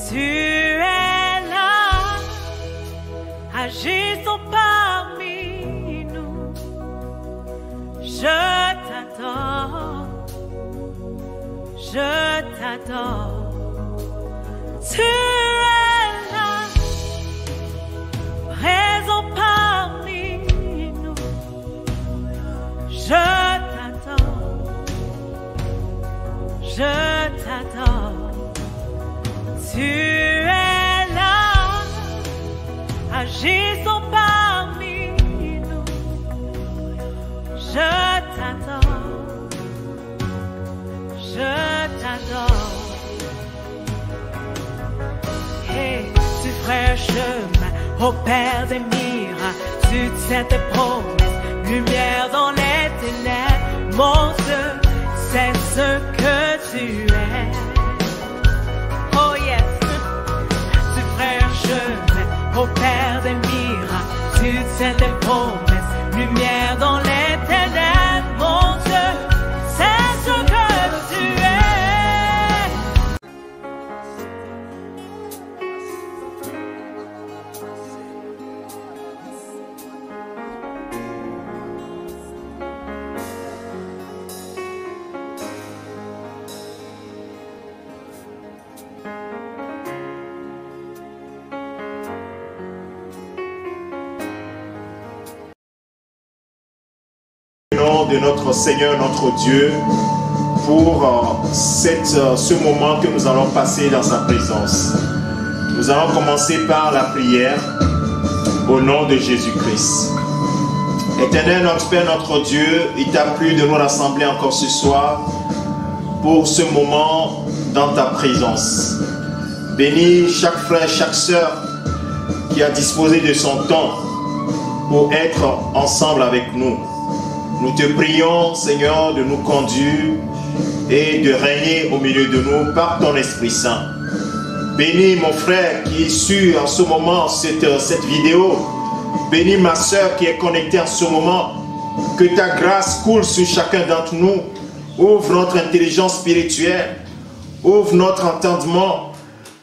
Tu es là, agissons parmi nous. Je t'adore, je t'adore. Tu es là, présent parmi nous. Je t'adore, je t'adore. Tu es là, agissons parmi nous. Je t'adore, je t'adore. Hey, tu ferais un chemin au Père des miracles. Tu tiens tes promesses, lumière dans les ténèbres. Mon Dieu, c'est ce que tu es. Oh yes, tu ferais un chemin au Père des miracles. Tu tiens tes promesses, lumière dans les ténèbres. Mon Dieu, c'est ce que tu es. De notre Seigneur, notre Dieu, pour ce moment que nous allons passer dans sa présence. Nous allons commencer par la prière au nom de Jésus-Christ. Éternel, notre Père, notre Dieu, il t'a plu de nous rassembler encore ce soir pour ce moment dans ta présence. Bénis chaque frère, chaque sœur qui a disposé de son temps pour être ensemble avec nous. Nous te prions, Seigneur, de nous conduire et de régner au milieu de nous par ton Esprit Saint. Bénis mon frère qui suit en ce moment cette vidéo. Bénis ma soeur qui est connectée en ce moment. Que ta grâce coule sur chacun d'entre nous. Ouvre notre intelligence spirituelle. Ouvre notre entendement.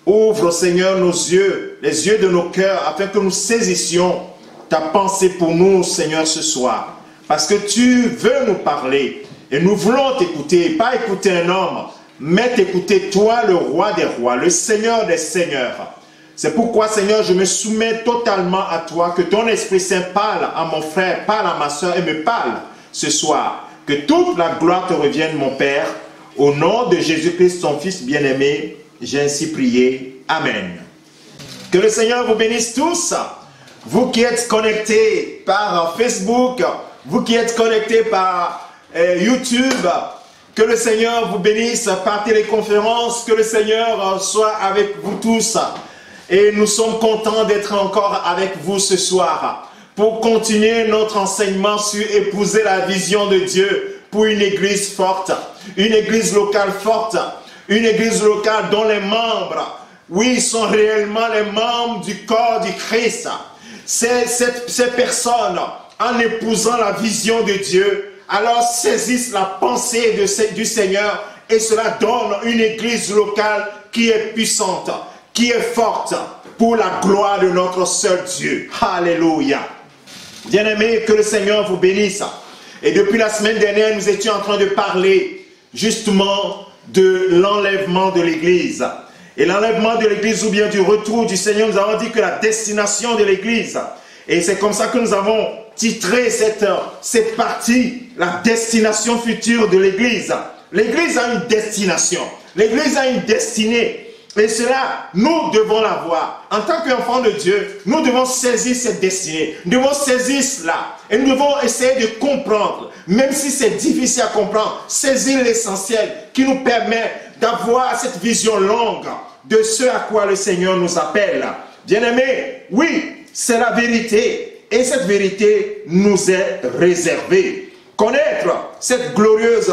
Ouvre, Seigneur, nos yeux, les yeux de nos cœurs, afin que nous saisissions ta pensée pour nous, Seigneur, ce soir. Parce que tu veux nous parler et nous voulons t'écouter, pas écouter un homme, mais t'écouter toi, le roi des rois, le Seigneur des seigneurs. C'est pourquoi, Seigneur, je me soumets totalement à toi, que ton Esprit Saint parle à mon frère, parle à ma soeur et me parle ce soir. Que toute la gloire te revienne, mon Père. Au nom de Jésus-Christ, ton Fils bien-aimé, j'ai ainsi prié. Amen. Que le Seigneur vous bénisse tous. Vous qui êtes connectés par Facebook, vous qui êtes connectés par YouTube, que le Seigneur vous bénisse par téléconférence, que le Seigneur soit avec vous tous. Et nous sommes contents d'être encore avec vous ce soir pour continuer notre enseignement sur épouser la vision de Dieu pour une église forte, une église locale forte, une église locale dont les membres, oui, sont réellement les membres du corps du Christ. Ces personnes, en épousant la vision de Dieu, alors saisissent la pensée du Seigneur et cela donne une église locale qui est puissante, qui est forte pour la gloire de notre seul Dieu. Alléluia. Bien-aimés, que le Seigneur vous bénisse. Et depuis la semaine dernière, nous étions en train de parler justement de l'enlèvement de l'église. Et l'enlèvement de l'église ou bien du retour du Seigneur, nous avons dit que la destination de l'église. Et c'est comme ça que nous avons titré cette partie, la destination future de l'église. L'église a une destination. L'église a une destinée. Et cela, nous devons l'avoir. En tant qu'enfants de Dieu, nous devons saisir cette destinée. Nous devons saisir cela. Et nous devons essayer de comprendre. Même si c'est difficile à comprendre, saisir l'essentiel qui nous permet d'avoir cette vision longue de ce à quoi le Seigneur nous appelle. Bien-aimés, oui, c'est la vérité. Et cette vérité nous est réservée. Connaître cette glorieuse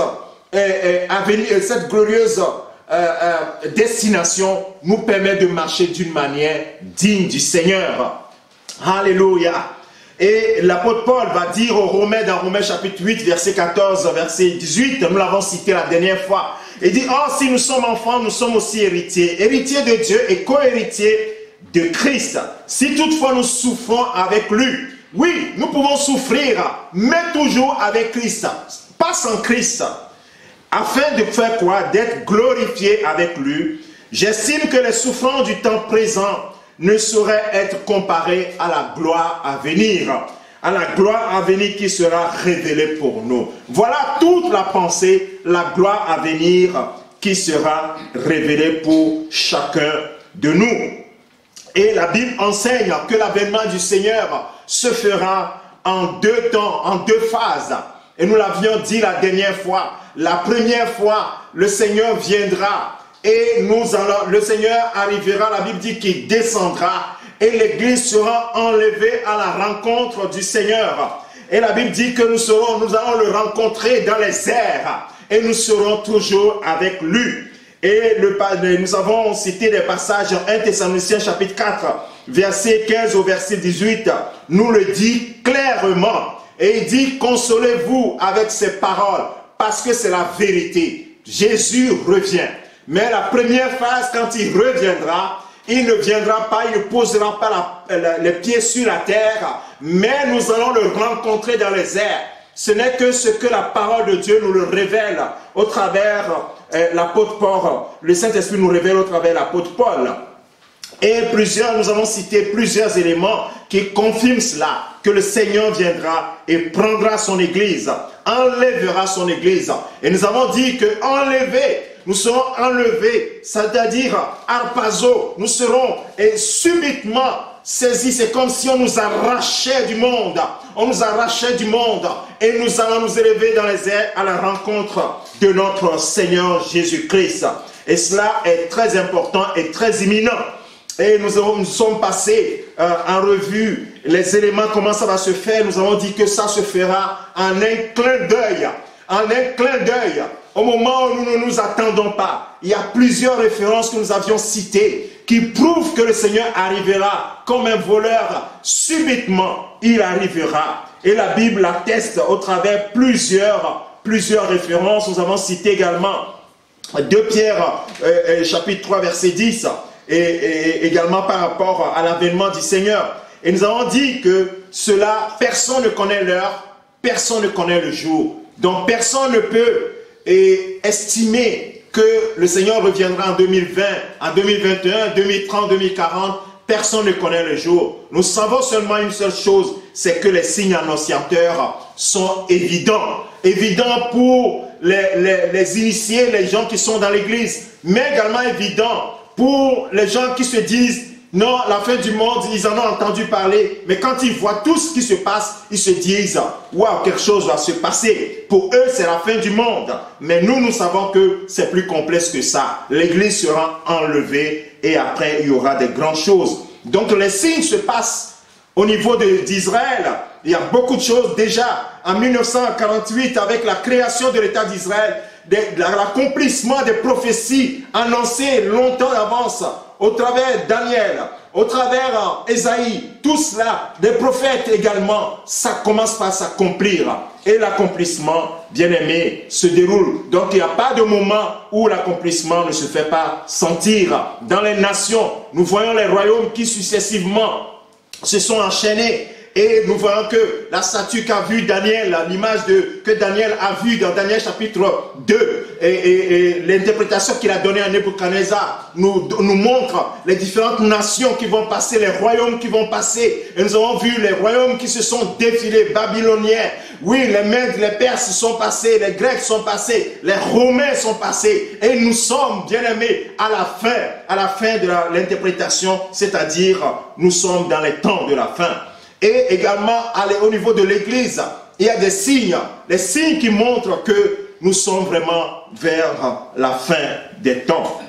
destination nous permet de marcher d'une manière digne du Seigneur. Alléluia. Et l'apôtre Paul va dire aux Romains, dans Romains chapitre 8, verset 14, verset 18, nous l'avons cité la dernière fois, Il dit, oh, si nous sommes enfants, nous sommes aussi héritiers. Héritiers de Dieu et co-héritiers de Christ. Si toutefois nous souffrons avec lui, oui, nous pouvons souffrir, mais toujours avec Christ, pas sans Christ, afin de faire quoi? D'être glorifiés avec lui. J'estime que les souffrances du temps présent ne sauraient être comparées à la gloire à venir. À la gloire à venir qui sera révélée pour nous. Voilà toute la pensée, la gloire à venir qui sera révélée pour chacun de nous. Et la Bible enseigne que l'avènement du Seigneur se fera en deux temps, en deux phases. Et nous l'avions dit la dernière fois. La première fois, le Seigneur viendra et le Seigneur arrivera, la Bible dit qu'il descendra. Et l'Église sera enlevée à la rencontre du Seigneur. Et la Bible dit que nous allons le rencontrer dans les airs. Et nous serons toujours avec lui. Et nous avons cité des passages en 1 Thessaloniciens chapitre 4, verset 15 au verset 18. Nous le dit clairement. Et il dit, consolez-vous avec ces paroles, parce que c'est la vérité. Jésus revient. Mais la première phase, quand il reviendra, il ne viendra pas, il ne posera pas les pieds sur la terre, mais nous allons le rencontrer dans les airs. Ce n'est que ce que la parole de Dieu nous le révèle au travers l'apôtre Paul. Le Saint-Esprit nous révèle au travers l'apôtre Paul. Et nous avons cité plusieurs éléments qui confirment cela, que le Seigneur viendra et prendra son Église, enlèvera son Église. Et nous avons dit que enlever, nous serons enlevés, c'est-à-dire arpazo, nous serons subitement saisis. C'est comme si on nous arrachait du monde. On nous arrachait du monde et nous allons nous élever dans les airs à la rencontre de notre Seigneur Jésus-Christ. Et cela est très important et très imminent. Et nous sommes passés en revue les éléments, comment ça va se faire. Nous avons dit que ça se fera en un clin d'œil. En un clin d'œil. Au moment où nous ne nous attendons pas, il y a plusieurs références que nous avions citées qui prouvent que le Seigneur arrivera comme un voleur. Subitement, il arrivera. Et la Bible l'atteste au travers plusieurs références. Nous avons cité également 2 Pierre chapitre 3 verset 10 et également par rapport à l'avènement du Seigneur. Et nous avons dit que cela, personne ne connaît l'heure, personne ne connaît le jour. Donc personne ne peut estimer que le Seigneur reviendra en 2020, en 2021, 2030, 2040. Personne ne connaît le jour. Nous savons seulement une seule chose, c'est que les signes annonciateurs sont évidents. Évidents pour les initiés, les gens qui sont dans l'église, mais également évidents pour les gens qui se disent non, la fin du monde, ils en ont entendu parler, mais quand ils voient tout ce qui se passe, ils se disent waouh, quelque chose va se passer. Pour eux, c'est la fin du monde. Mais nous savons que c'est plus complexe que ça. L'église sera enlevée et après, il y aura des grandes choses. Donc, les signes se passent au niveau d'Israël. Il y a beaucoup de choses déjà. En 1948, avec la création de l'État d'Israël, l'accomplissement des prophéties annoncées longtemps d'avance, au travers Daniel, au travers Ésaïe, tout cela, des prophètes également, ça commence par s'accomplir. Et l'accomplissement, bien aimé, se déroule. Donc il n'y a pas de moment où l'accomplissement ne se fait pas sentir. Dans les nations, nous voyons les royaumes qui successivement se sont enchaînés. Et nous voyons que la statue qu'a vue Daniel, l'image que Daniel a vue dans Daniel chapitre 2, et l'interprétation qu'il a donnée à Nebuchadnezzar nous montre les différentes nations qui vont passer, les royaumes qui vont passer. Et nous avons vu les royaumes qui se sont défilés, babyloniens. Oui, les Mèdes, les Perses sont passés, les Grecs sont passés, les Romains sont passés. Et nous sommes, bien aimés, à la fin de l'interprétation, c'est-à-dire nous sommes dans les temps de la fin. Et également, au niveau de l'Église, il y a des signes qui montrent que nous sommes vraiment vers la fin des temps.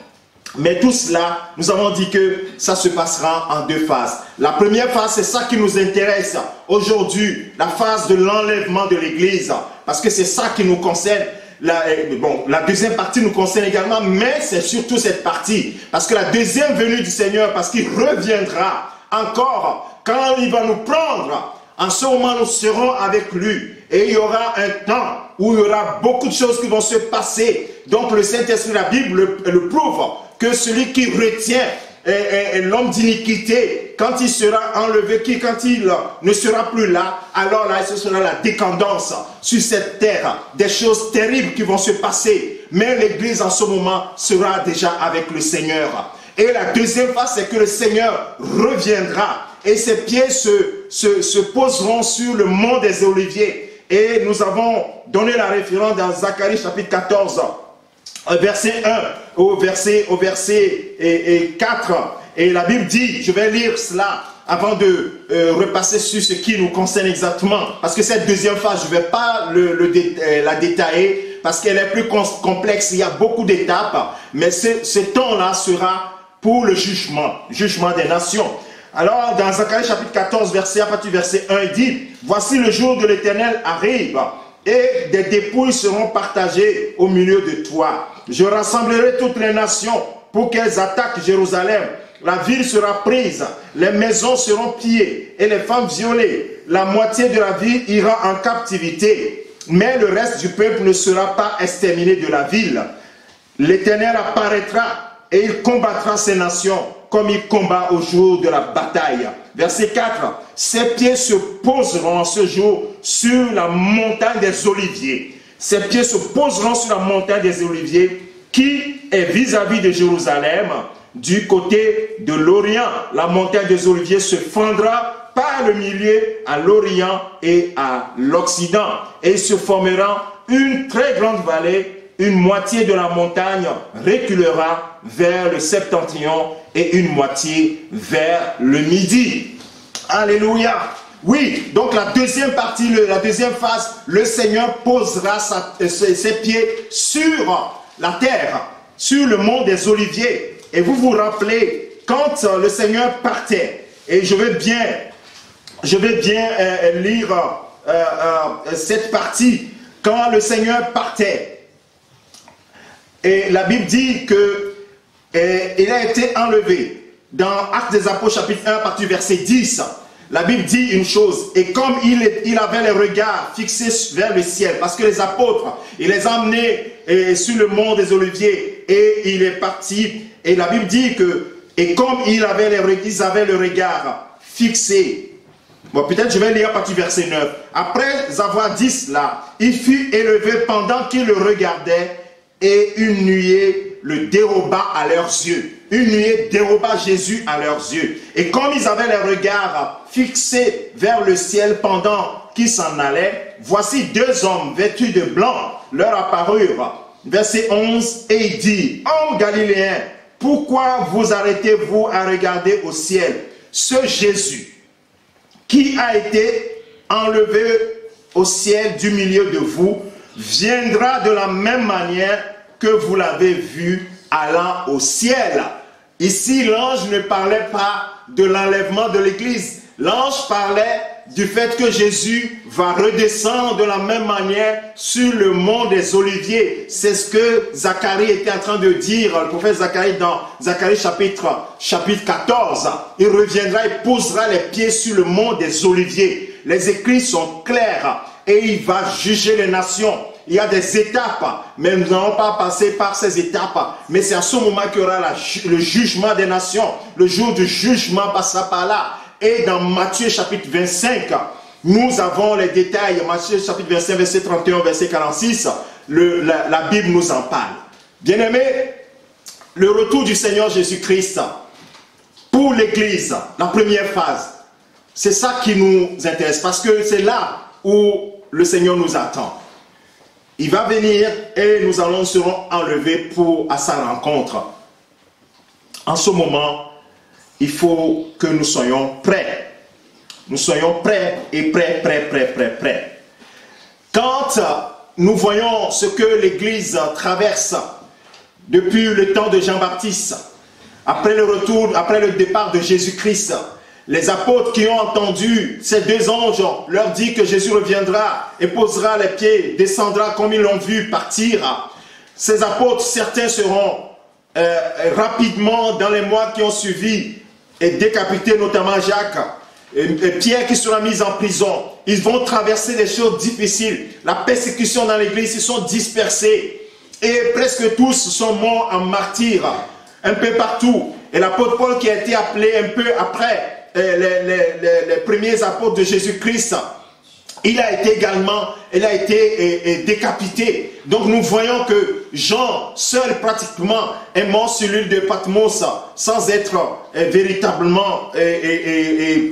Mais tout cela, nous avons dit que ça se passera en 2 phases. La première phase, c'est ça qui nous intéresse aujourd'hui, la phase de l'enlèvement de l'Église, parce que c'est ça qui nous concerne. La deuxième partie nous concerne également, mais c'est surtout cette partie, parce que la deuxième venue du Seigneur, parce qu'il reviendra encore, quand il va nous prendre, en ce moment nous serons avec lui, et il y aura un temps où il y aura beaucoup de choses qui vont se passer. Donc le Saint-Esprit, la Bible le prouve, que celui qui retient l'homme d'iniquité, quand il sera enlevé, quand il ne sera plus là, alors là, ce sera la décadence sur cette terre. Des choses terribles qui vont se passer. Mais l'Église en ce moment sera déjà avec le Seigneur. Et la deuxième phase, c'est que le Seigneur reviendra et ses pieds se poseront sur le mont des Oliviers. Et nous avons donné la référence dans Zacharie chapitre 14, verset 1 au verset 4. Et la Bible dit, je vais lire cela avant de repasser sur ce qui nous concerne exactement. Parce que cette deuxième phase, je ne vais pas la détailler parce qu'elle est plus complexe. Il y a beaucoup d'étapes. Mais ce temps-là sera pour le jugement des nations. Alors, dans Zacharie chapitre 14, verset 1, il dit, « Voici le jour de l'Éternel arrive, et des dépouilles seront partagées au milieu de toi. Je rassemblerai toutes les nations pour qu'elles attaquent Jérusalem. La ville sera prise, les maisons seront pillées et les femmes violées. La moitié de la ville ira en captivité, mais le reste du peuple ne sera pas exterminé de la ville. L'Éternel apparaîtra et il combattra ces nations comme il combat au jour de la bataille. » Verset 4. « Ses pieds se poseront en ce jour sur la montagne des Oliviers. » Ses pieds se poseront sur la montagne des Oliviers qui est vis-à-vis de Jérusalem. Du côté de l'Orient, la montagne des Oliviers se fendra par le milieu à l'Orient et à l'Occident. Et il se formera une très grande vallée. Une moitié de la montagne reculera vers le septentrion et une moitié vers le midi. Alléluia. Oui, donc la deuxième partie, la deuxième phase, le Seigneur posera ses pieds sur la terre, sur le mont des Oliviers. Et vous vous rappelez, quand le Seigneur partait, et je vais bien lire cette partie, quand le Seigneur partait, et la Bible dit qu'il a été enlevé. Dans Actes des Apôtres chapitre 1, à partir du verset 10, la Bible dit une chose. Et comme il avait les regards fixés vers le ciel, parce que les apôtres, il les a emmenés sur le mont des Oliviers, et il est parti. Et la Bible dit que, et comme ils avaient le regard fixé, bon, peut-être je vais lire à partir du verset 9. Après avoir dit cela, il fut élevé pendant qu'il le regardait, et une nuée le déroba à leurs yeux. Une nuée déroba Jésus à leurs yeux. Et comme ils avaient les regards fixés vers le ciel pendant qu'ils s'en allaient, voici deux hommes vêtus de blanc leur apparurent. Verset 11, et il dit, « Hommes Galiléens, pourquoi vous arrêtez-vous à regarder au ciel? Ce Jésus qui a été enlevé au ciel du milieu de vous, viendra de la même manière que vous l'avez vu allant au ciel. » Ici, l'ange ne parlait pas de l'enlèvement de l'Église. L'ange parlait du fait que Jésus va redescendre de la même manière sur le mont des Oliviers. C'est ce que Zacharie était en train de dire, le prophète Zacharie dans Zacharie chapitre 14. Il reviendra et posera les pieds sur le mont des Oliviers. Les écrits sont clairs et il va juger les nations. Il y a des étapes, mais nous n'allons pas passer par ces étapes. Mais c'est à ce moment qu'il y aura le jugement des nations. Le jour du jugement passera par là. Et dans Matthieu chapitre 25, nous avons les détails. Matthieu chapitre 25, verset 31, verset 46, la Bible nous en parle. Bien-aimés, le retour du Seigneur Jésus-Christ pour l'Église, la première phase, c'est ça qui nous intéresse. Parce que c'est là où le Seigneur nous attend. Il va venir et nous serons enlevés à sa rencontre. En ce moment, il faut que nous soyons prêts. Nous soyons prêts et prêts. Quand nous voyons ce que l'Église traverse depuis le temps de Jean-Baptiste, après le départ de Jésus-Christ, les apôtres qui ont entendu ces deux anges leur dit que Jésus reviendra et posera les pieds, descendra comme ils l'ont vu partir. Ces apôtres, certains seront rapidement dans les mois qui ont suivi et décapités, notamment Jacques. Pierre qui sera mis en prison. Ils vont traverser des choses difficiles. La persécution dans l'église, ils sont dispersés. Et presque tous sont morts en martyrs, un peu partout. Et l'apôtre Paul qui a été appelé un peu après les premiers apôtres de Jésus-Christ, il a été décapité. Donc nous voyons que Jean, seul pratiquement, est mort sur l'île de Patmos sans être véritablement,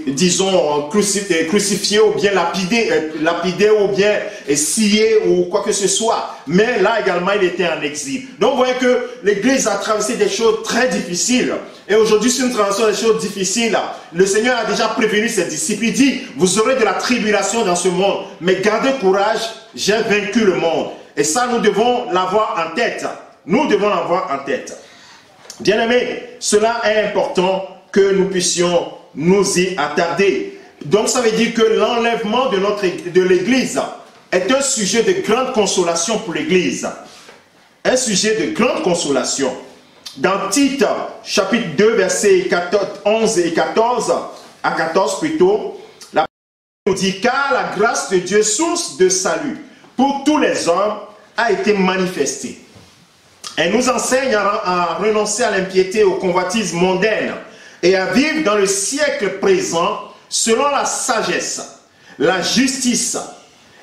disons, crucifié ou bien lapidé ou bien scié ou quoi que ce soit. Mais là également, il était en exil. Donc vous voyez que l'Église a traversé des choses très difficiles. Et aujourd'hui, si nous traversons des choses difficiles, le Seigneur a déjà prévenu ses disciples. Il dit, vous aurez de la tribulation dans ce monde, mais gardez courage, j'ai vaincu le monde. Et ça, nous devons l'avoir en tête. Nous devons l'avoir en tête. Bien-aimés, cela est important que nous puissions nous y attarder. Donc, ça veut dire que l'enlèvement de l'Église est un sujet de grande consolation pour l'Église. Un sujet de grande consolation. Dans Tite, chapitre 2, versets 11 et 14, à 14 plutôt, la Bible nous dit « Car la grâce de Dieu, source de salut pour tous les hommes, a été manifestée. Elle nous enseigne à renoncer à l'impiété, aux convoitises mondaines et à vivre dans le siècle présent selon la sagesse, la justice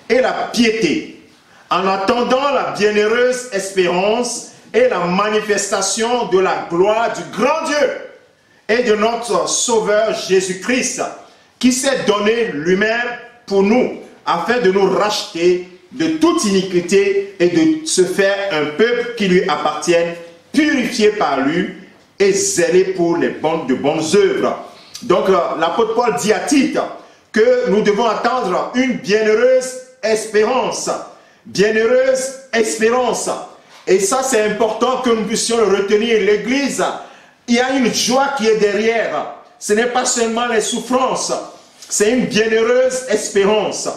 et la piété, en attendant la bienheureuse espérance et la manifestation de la gloire du grand Dieu et de notre Sauveur Jésus-Christ, qui s'est donné lui-même pour nous, afin de nous racheter de toute iniquité et de se faire un peuple qui lui appartienne, purifié par lui et zélé pour les de bonnes œuvres. Donc l'apôtre Paul dit à Tite que nous devons attendre une bienheureuse espérance. Bienheureuse espérance. Et ça, c'est important que nous puissions le retenir. L'Église, il y a une joie qui est derrière. Ce n'est pas seulement les souffrances. C'est une bienheureuse espérance.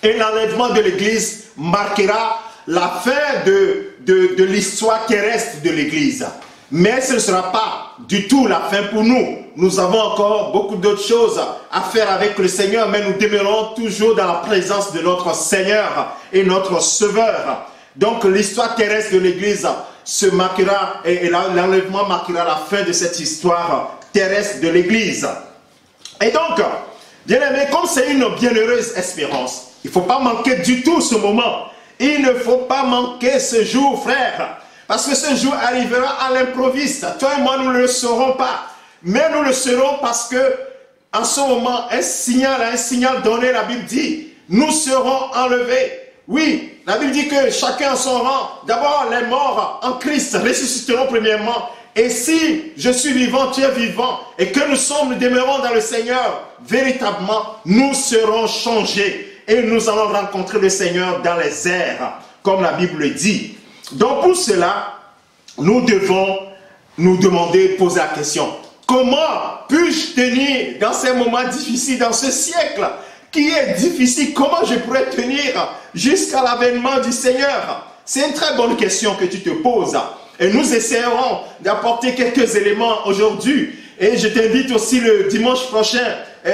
Et l'enlèvement de l'Église marquera la fin de l'histoire terrestre de l'Église. Mais ce ne sera pas du tout la fin pour nous. Nous avons encore beaucoup d'autres choses à faire avec le Seigneur, mais nous demeurons toujours dans la présence de notre Seigneur et notre Sauveur. Donc l'histoire terrestre de l'Église se marquera, et l'enlèvement marquera la fin de cette histoire terrestre de l'Église. Et donc, bien aimé, comme c'est une bienheureuse espérance, il ne faut pas manquer du tout ce moment. Il ne faut pas manquer ce jour, frère. Parce que ce jour arrivera à l'improviste. Toi et moi, nous ne le saurons pas. Mais nous le saurons parce que, en ce moment, un signal donné, la Bible dit, nous serons enlevés. Oui, la Bible dit que chacun en son rang. D'abord, les morts en Christ ressusciteront premièrement. Et si je suis vivant, tu es vivant, et que nous demeurons dans le Seigneur, véritablement, nous serons changés. Et nous allons rencontrer le Seigneur dans les airs, comme la Bible le dit. Donc pour cela, nous devons nous demander, poser la question, comment puis-je tenir dans ces moments difficiles, dans ce siècle qui est difficile? Comment je pourrais tenir jusqu'à l'avènement du Seigneur? C'est une très bonne question que tu te poses. Et nous essaierons d'apporter quelques éléments aujourd'hui. Et je t'invite aussi le dimanche prochain,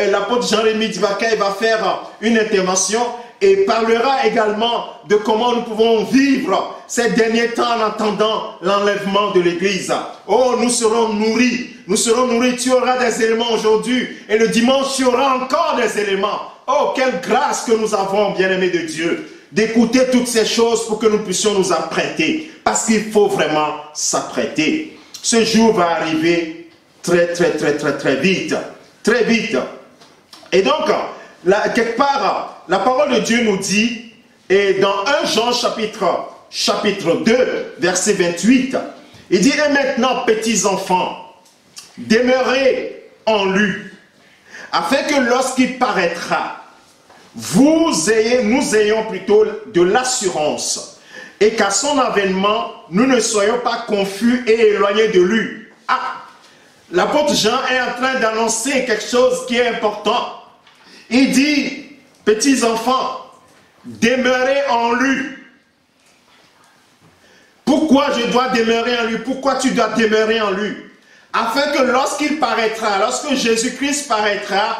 l'apôtre Jean-Rémy Divakai va faire une intervention et parlera également de comment nous pouvons vivre ces derniers temps en attendant l'enlèvement de l'Église. Oh, nous serons nourris. Nous serons nourris. Tu auras des éléments aujourd'hui. Et le dimanche, tu auras encore des éléments. Oh, quelle grâce que nous avons, bien-aimés de Dieu, d'écouter toutes ces choses pour que nous puissions nous apprêter. Parce qu'il faut vraiment s'apprêter. Ce jour va arriver très vite. Très vite. Et donc, là, quelque part, la parole de Dieu nous dit, et dans 1 Jean chapitre 2, verset 28, il dit, et maintenant, petits enfants, demeurez en lui, afin que lorsqu'il paraîtra, nous ayons plutôt de l'assurance, et qu'à son avènement, nous ne soyons pas confus et éloignés de lui. Ah, l'apôtre Jean est en train d'annoncer quelque chose qui est important. Il dit, petits enfants, demeurez en lui. Pourquoi je dois demeurer en lui? Pourquoi tu dois demeurer en lui? Afin que lorsqu'il paraîtra, lorsque Jésus-Christ paraîtra,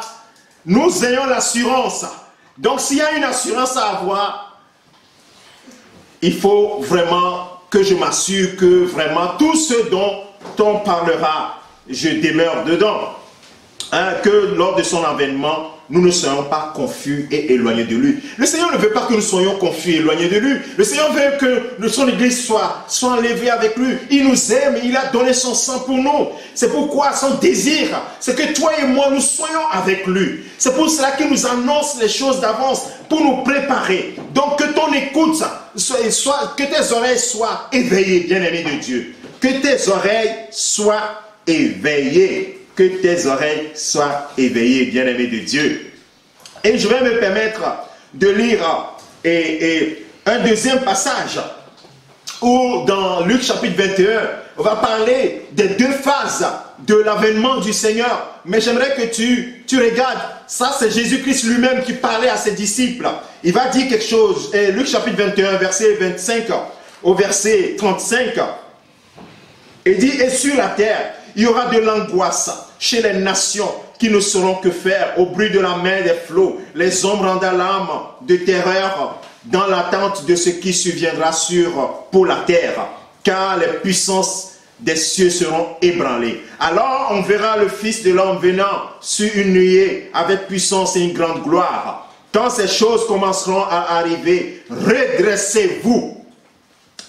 nous ayons l'assurance. Donc s'il y a une assurance à avoir, il faut vraiment que je m'assure que vraiment tout ce dont on parlera, je demeure dedans. Hein, que lors de son avènement, nous ne soyons pas confus et éloignés de lui. Le Seigneur ne veut pas que nous soyons confus et éloignés de lui. Le Seigneur veut que son Église soit enlevée avec lui. Il nous aime, il a donné son sang pour nous. C'est pourquoi son désir, c'est que toi et moi, nous soyons avec lui. C'est pour cela qu'il nous annonce les choses d'avance, pour nous préparer. Donc que ton écoute, que tes oreilles soient éveillées, bien-aimé de Dieu. Que tes oreilles soient éveillées. Que tes oreilles soient éveillées, bien-aimé de Dieu. Et je vais me permettre de lire un deuxième passage où dans Luc chapitre 21, on va parler des deux phases de l'avènement du Seigneur. Mais j'aimerais que tu regardes, ça c'est Jésus-Christ lui-même qui parlait à ses disciples. Il va dire quelque chose, et Luc chapitre 21, verset 25 au verset 35. Il dit, et sur la terre, il y aura de l'angoisse chez les nations qui ne sauront que faire au bruit de la mer des flots, les ombres en alarme de terreur dans l'attente de ce qui surviendra pour la terre, car les puissances des cieux seront ébranlées. Alors on verra le Fils de l'homme venant sur une nuée avec puissance et une grande gloire. Quand ces choses commenceront à arriver, redressez-vous,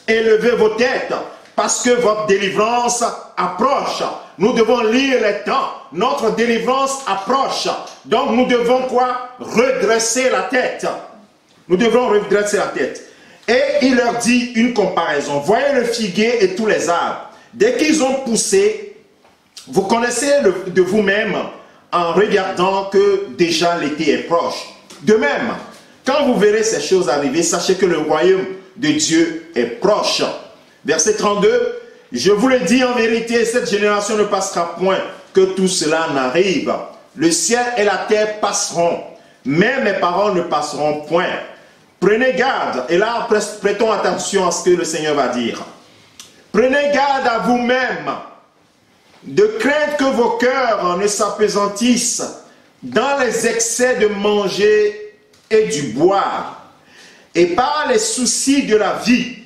élevez vos têtes, parce que votre délivrance approche. Nous devons lire les temps. Notre délivrance approche. Donc nous devons quoi? Redresser la tête. Nous devons redresser la tête. Et il leur dit une comparaison. Voyez le figuier et tous les arbres. Dès qu'ils ont poussé, vous connaissez de vous-même en regardant que déjà l'été est proche. De même, quand vous verrez ces choses arriver, sachez que le royaume de Dieu est proche. Verset 32, je vous le dis en vérité, cette génération ne passera point que tout cela n'arrive. Le ciel et la terre passeront, mais mes paroles ne passeront point. Prenez garde, et là prêtons attention à ce que le Seigneur va dire. Prenez garde à vous-même, de crainte que vos cœurs ne s'appesantissent dans les excès de manger et du boire, et par les soucis de la vie,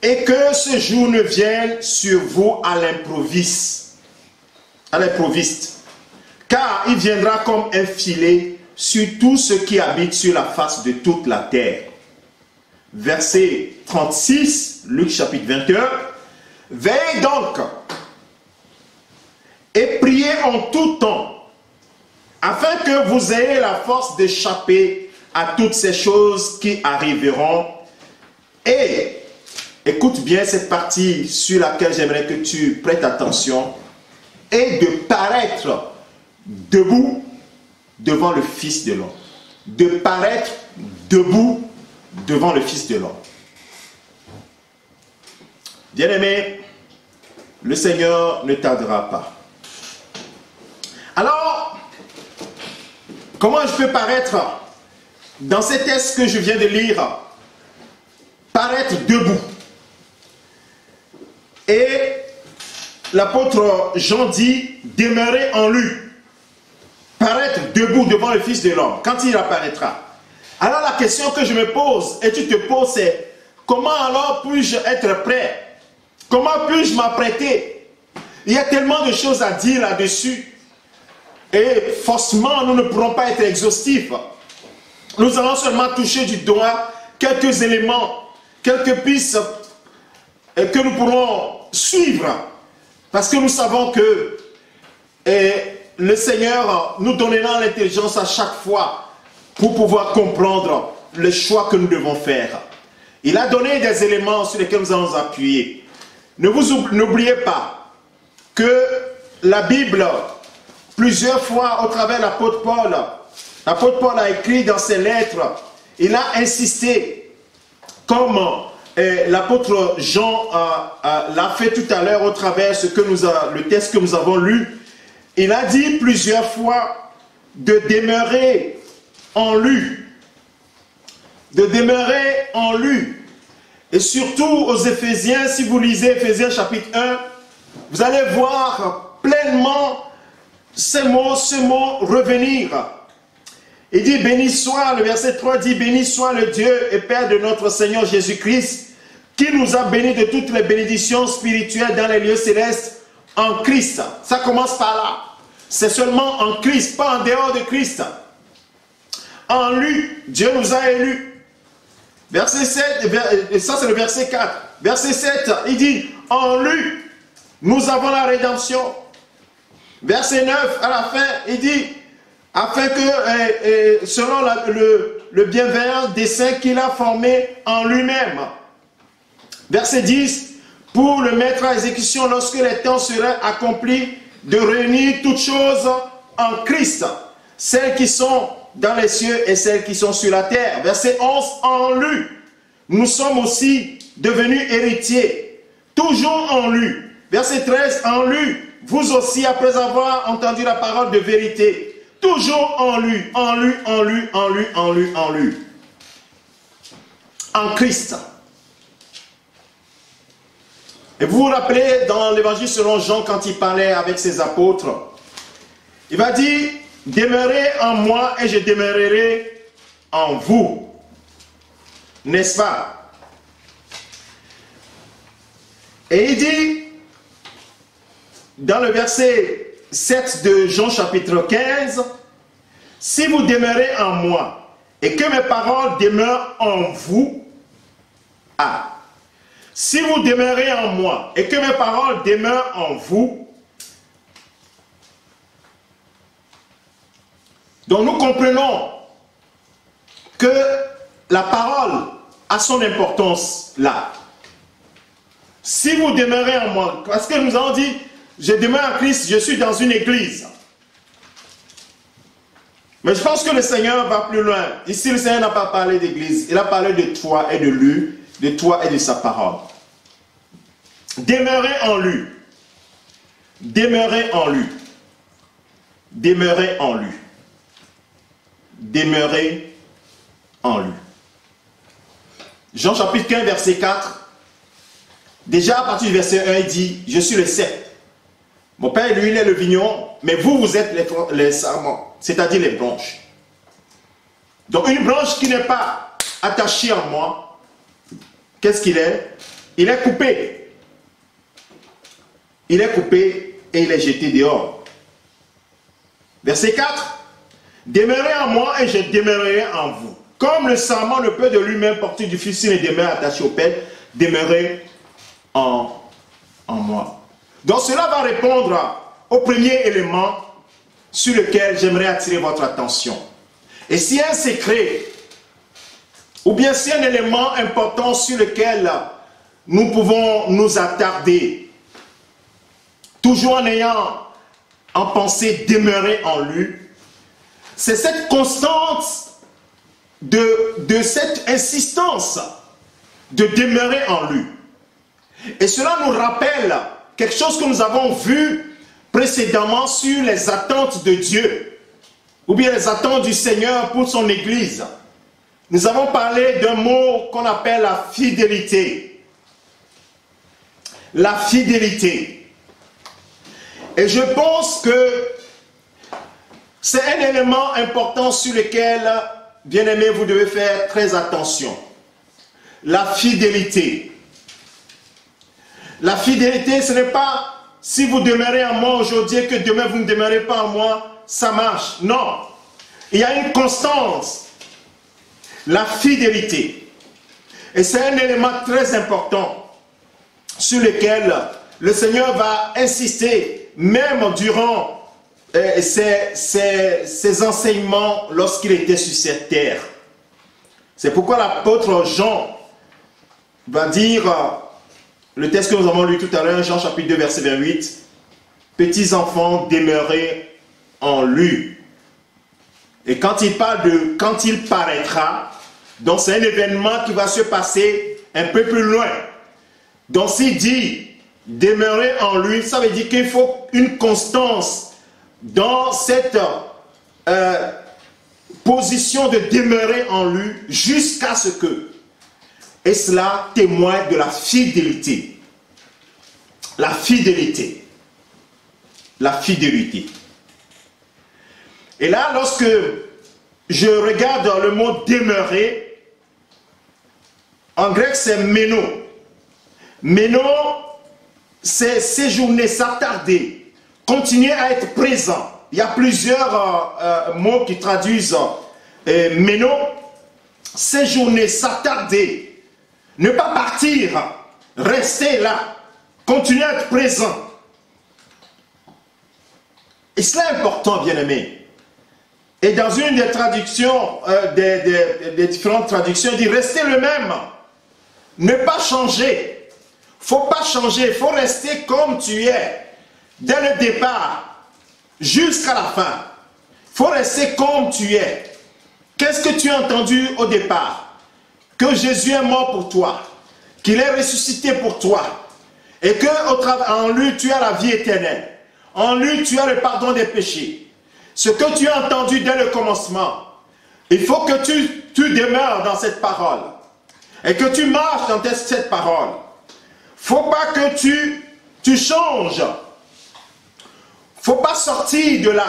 et que ce jour ne vienne sur vous à l'improviste, car il viendra comme un filet sur tous ceux qui habitent sur la face de toute la terre. Verset 36, Luc chapitre 21, veillez donc et priez en tout temps, afin que vous ayez la force d'échapper à toutes ces choses qui arriveront. Et écoute bien cette partie sur laquelle j'aimerais que tu prêtes attention. Et de paraître debout devant le Fils de l'homme. De paraître debout devant le Fils de l'homme. Bien-aimé, le Seigneur ne tardera pas. Alors, comment je peux paraître dans ces textes que je viens de lire? Paraître debout. Et l'apôtre Jean dit, demeurer en lui. Paraître debout devant le Fils de l'homme, quand il apparaîtra. Alors la question que je me pose, et tu te poses, c'est, comment alors puis-je être prêt? Comment puis-je m'apprêter? Il y a tellement de choses à dire là-dessus. Et forcément, nous ne pourrons pas être exhaustifs. Nous allons seulement toucher du doigt quelques éléments, quelques pistes que nous pourrons suivre. Parce que nous savons que le Seigneur nous donnera l'intelligence à chaque fois pour pouvoir comprendre les choix que nous devons faire. Il a donné des éléments sur lesquels nous allons appuyer. N'oubliez pas que la Bible, plusieurs fois au travers de l'apôtre Paul a écrit dans ses lettres, il a insisté, comme l'apôtre Jean l'a fait tout à l'heure au travers le texte que nous avons lu. Il a dit plusieurs fois de demeurer en lui. De demeurer en lui. Et surtout aux Éphésiens, si vous lisez Éphésiens chapitre 1, vous allez voir pleinement ce mot revenir. Il dit, béni soit, le verset 3 dit, béni soit le Dieu et Père de notre Seigneur Jésus-Christ, qui nous a bénis de toutes les bénédictions spirituelles dans les lieux célestes en Christ. Ça commence par là. C'est seulement en Christ, pas en dehors de Christ. En lui, Dieu nous a élus. Verset 7, ça c'est le verset 4. Verset 7, il dit, en lui, nous avons la rédemption. Verset 9, à la fin, il dit, afin que, selon le bienveillant dessein qu'il a formé en lui-même. Verset 10, pour le mettre à exécution lorsque les temps seraient accomplis, de réunir toutes choses en Christ, celles qui sont dans les cieux et celles qui sont sur la terre. Verset 11, en lui, nous sommes aussi devenus héritiers, toujours en lui. Verset 13, en lui, vous aussi, après avoir entendu la parole de vérité, toujours en lui, en lui, en lui, en lui, en lui, en lui. En Christ. Et vous vous rappelez dans l'évangile selon Jean, quand il parlait avec ses apôtres, il va dire, demeurez en moi et je demeurerai en vous. N'est-ce pas? Et il dit, dans le verset 7 de Jean chapitre 15, si vous demeurez en moi et que mes paroles demeurent en vous, si vous demeurez en moi et que mes paroles demeurent en vous, donc nous comprenons que la parole a son importance là. Si vous demeurez en moi, parce que nous avons dit, je demeure en Christ, je suis dans une église. Mais je pense que le Seigneur va plus loin. Ici, le Seigneur n'a pas parlé d'église, il a parlé de toi et de lui, de toi et de sa parole. Demeurez en lui. Demeurez en lui. Demeurez en lui. Demeurez en lui. Jean chapitre 15, verset 4. Déjà à partir du verset 1, il dit, je suis le cep. Mon père, lui, il est le vigneron, mais vous, vous êtes les sarments, c'est-à-dire les branches. Donc une branche qui n'est pas attachée en moi, qu'est-ce qu'il est? Il est coupé. Il est coupé et il est jeté dehors. Verset 4. Demeurez en moi et je demeurerai en vous. Comme le sarment ne peut de lui-même porter du fruit s'il ne demeure attaché au père, demeurez en moi. Donc cela va répondre au premier élément sur lequel j'aimerais attirer votre attention. Et s'il y a un secret, ou bien s'il y a un élément important sur lequel nous pouvons nous attarder, toujours en ayant en pensée demeurer en lui, c'est cette constance de cette insistance de demeurer en lui. Et cela nous rappelle quelque chose que nous avons vu précédemment sur les attentes de Dieu, ou bien les attentes du Seigneur pour son Église. Nous avons parlé d'un mot qu'on appelle la fidélité. La fidélité. Et je pense que c'est un élément important sur lequel, bien-aimés, vous devez faire très attention. La fidélité. La fidélité, ce n'est pas si vous demeurez en moi aujourd'hui et que demain vous ne demeurez pas en moi, ça marche. Non. Il y a une constance. La fidélité. Et c'est un élément très important sur lequel le Seigneur va insister, même durant ses enseignements lorsqu'il était sur cette terre. C'est pourquoi l'apôtre Jean va dire, le texte que nous avons lu tout à l'heure, Jean chapitre 2, verset 28, « Petits enfants, demeurez en lui. » Et quand il parle de « quand il paraîtra », donc c'est un événement qui va se passer un peu plus loin. Donc s'il dit « demeurez en lui », ça veut dire qu'il faut une constance dans cette position de demeurer en lui jusqu'à ce que. Et cela témoigne de la fidélité. La fidélité. La fidélité. Et là, lorsque je regarde le mot demeurer, en grec c'est meno. Meno, c'est séjourner, s'attarder, continuer à être présent. Il y a plusieurs mots qui traduisent meno, séjourner, s'attarder, ne pas partir, rester là, continuer à être présent. Et cela est important, bien-aimés. Et dans une des traductions, des différentes traductions, il dit rester le même, ne pas changer. Il ne faut pas changer, il faut rester comme tu es, dès le départ, jusqu'à la fin. Il faut rester comme tu es. Qu'est-ce que tu as entendu au départ? Que Jésus est mort pour toi, qu'il est ressuscité pour toi, et qu'en lui tu as la vie éternelle. En lui tu as le pardon des péchés. Ce que tu as entendu dès le commencement, il faut que tu demeures dans cette parole, et que tu marches dans cette parole. Il ne faut pas que tu changes. Il ne faut pas sortir de là.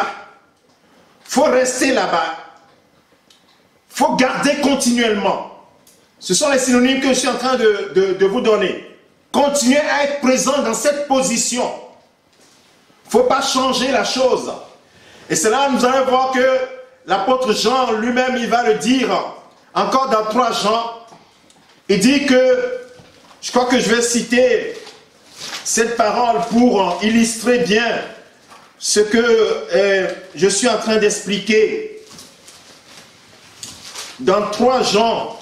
Il faut rester là-bas. Il faut garder continuellement. Ce sont les synonymes que je suis en train de vous donner. Continuez à être présent dans cette position. Il ne faut pas changer la chose. Et c'est là nous allons voir que l'apôtre Jean lui-même, il va le dire encore dans 3 Jean. Il dit que, je crois que je vais citer cette parole pour illustrer bien ce que je suis en train d'expliquer. Dans 3 Jean,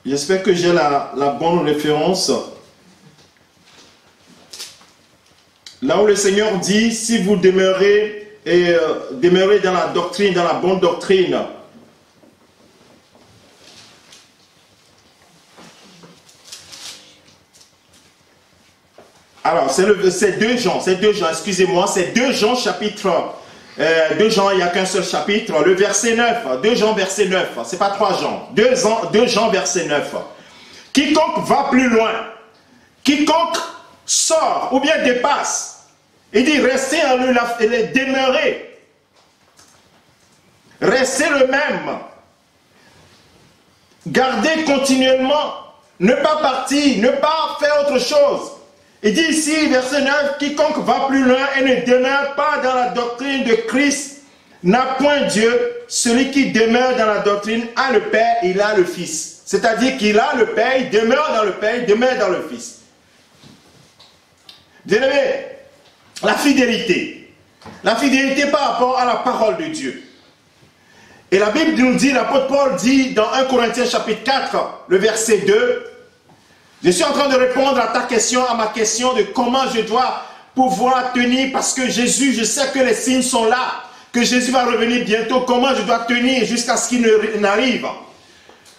j'espère que j'ai la bonne référence. Là où le Seigneur dit, si vous demeurez dans la doctrine, dans la bonne doctrine. Alors, c'est 2 Jean, excusez-moi, c'est 2 Jean chapitre 2 Jean, il n'y a qu'un seul chapitre, le verset 9, 2 Jean verset 9, c'est pas 3 Jean, 2 Jean verset 9. Quiconque va plus loin, quiconque sort ou bien dépasse, il dit restez en lui, demeurez, restez le même, gardez continuellement, ne pas partir, ne pas faire autre chose. Il dit ici, verset 9, quiconque va plus loin et ne demeure pas dans la doctrine de Christ n'a point Dieu. Celui qui demeure dans la doctrine a le Père, il a le Fils. C'est-à-dire qu'il a le Père, il demeure dans le Père, il demeure dans le Fils. Bien-aimé, la fidélité. La fidélité par rapport à la parole de Dieu. Et la Bible nous dit, l'apôtre Paul dit dans 1 Corinthiens chapitre 4, le verset 2, je suis en train de répondre à ta question, à ma question de comment je dois pouvoir tenir, parce que Jésus, je sais que les signes sont là, que Jésus va revenir bientôt, comment je dois tenir jusqu'à ce qu'il n'arrive.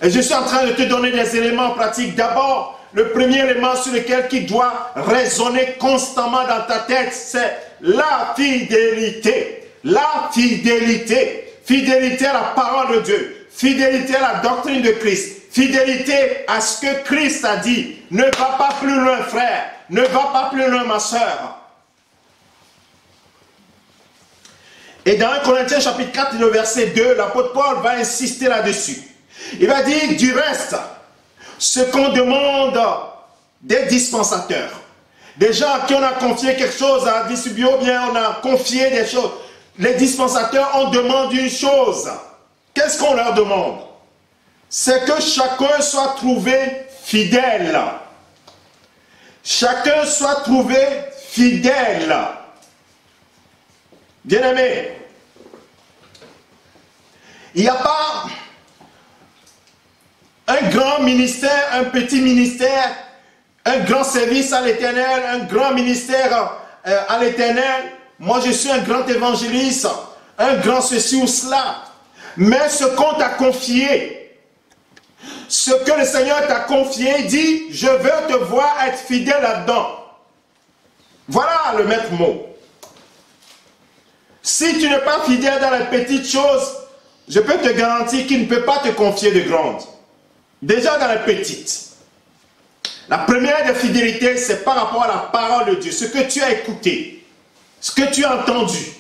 Et je suis en train de te donner des éléments pratiques. D'abord, le premier élément sur lequel qui doit résonner constamment dans ta tête, c'est la fidélité. La fidélité. Fidélité à la parole de Dieu. Fidélité à la doctrine de Christ. Fidélité à ce que Christ a dit. Ne va pas plus loin, frère. Ne va pas plus loin, ma soeur. Et dans 1 Corinthiens chapitre 4, le verset 2, l'apôtre Paul va insister là-dessus. Il va dire, du reste, ce qu'on demande des dispensateurs, des gens à qui on a confié quelque chose à distribuer, ou bien on a confié des choses. Les dispensateurs, on demande une chose. Qu'est-ce qu'on leur demande? C'est que chacun soit trouvé fidèle. Chacun soit trouvé fidèle. Bien-aimé, il n'y a pas un grand ministère, un petit ministère, un grand service à l'Éternel, un grand ministère à l'Éternel. Moi, je suis un grand évangéliste, un grand ceci ou cela. Mais ce qu'on t'a confié, ce que le Seigneur t'a confié, dit, je veux te voir être fidèle là-dedans. Voilà le maître mot. Si tu n'es pas fidèle dans les petites choses, je peux te garantir qu'il ne peut pas te confier de grandes. Déjà dans les petites. La première des fidélités, c'est par rapport à la parole de Dieu, ce que tu as écouté, ce que tu as entendu.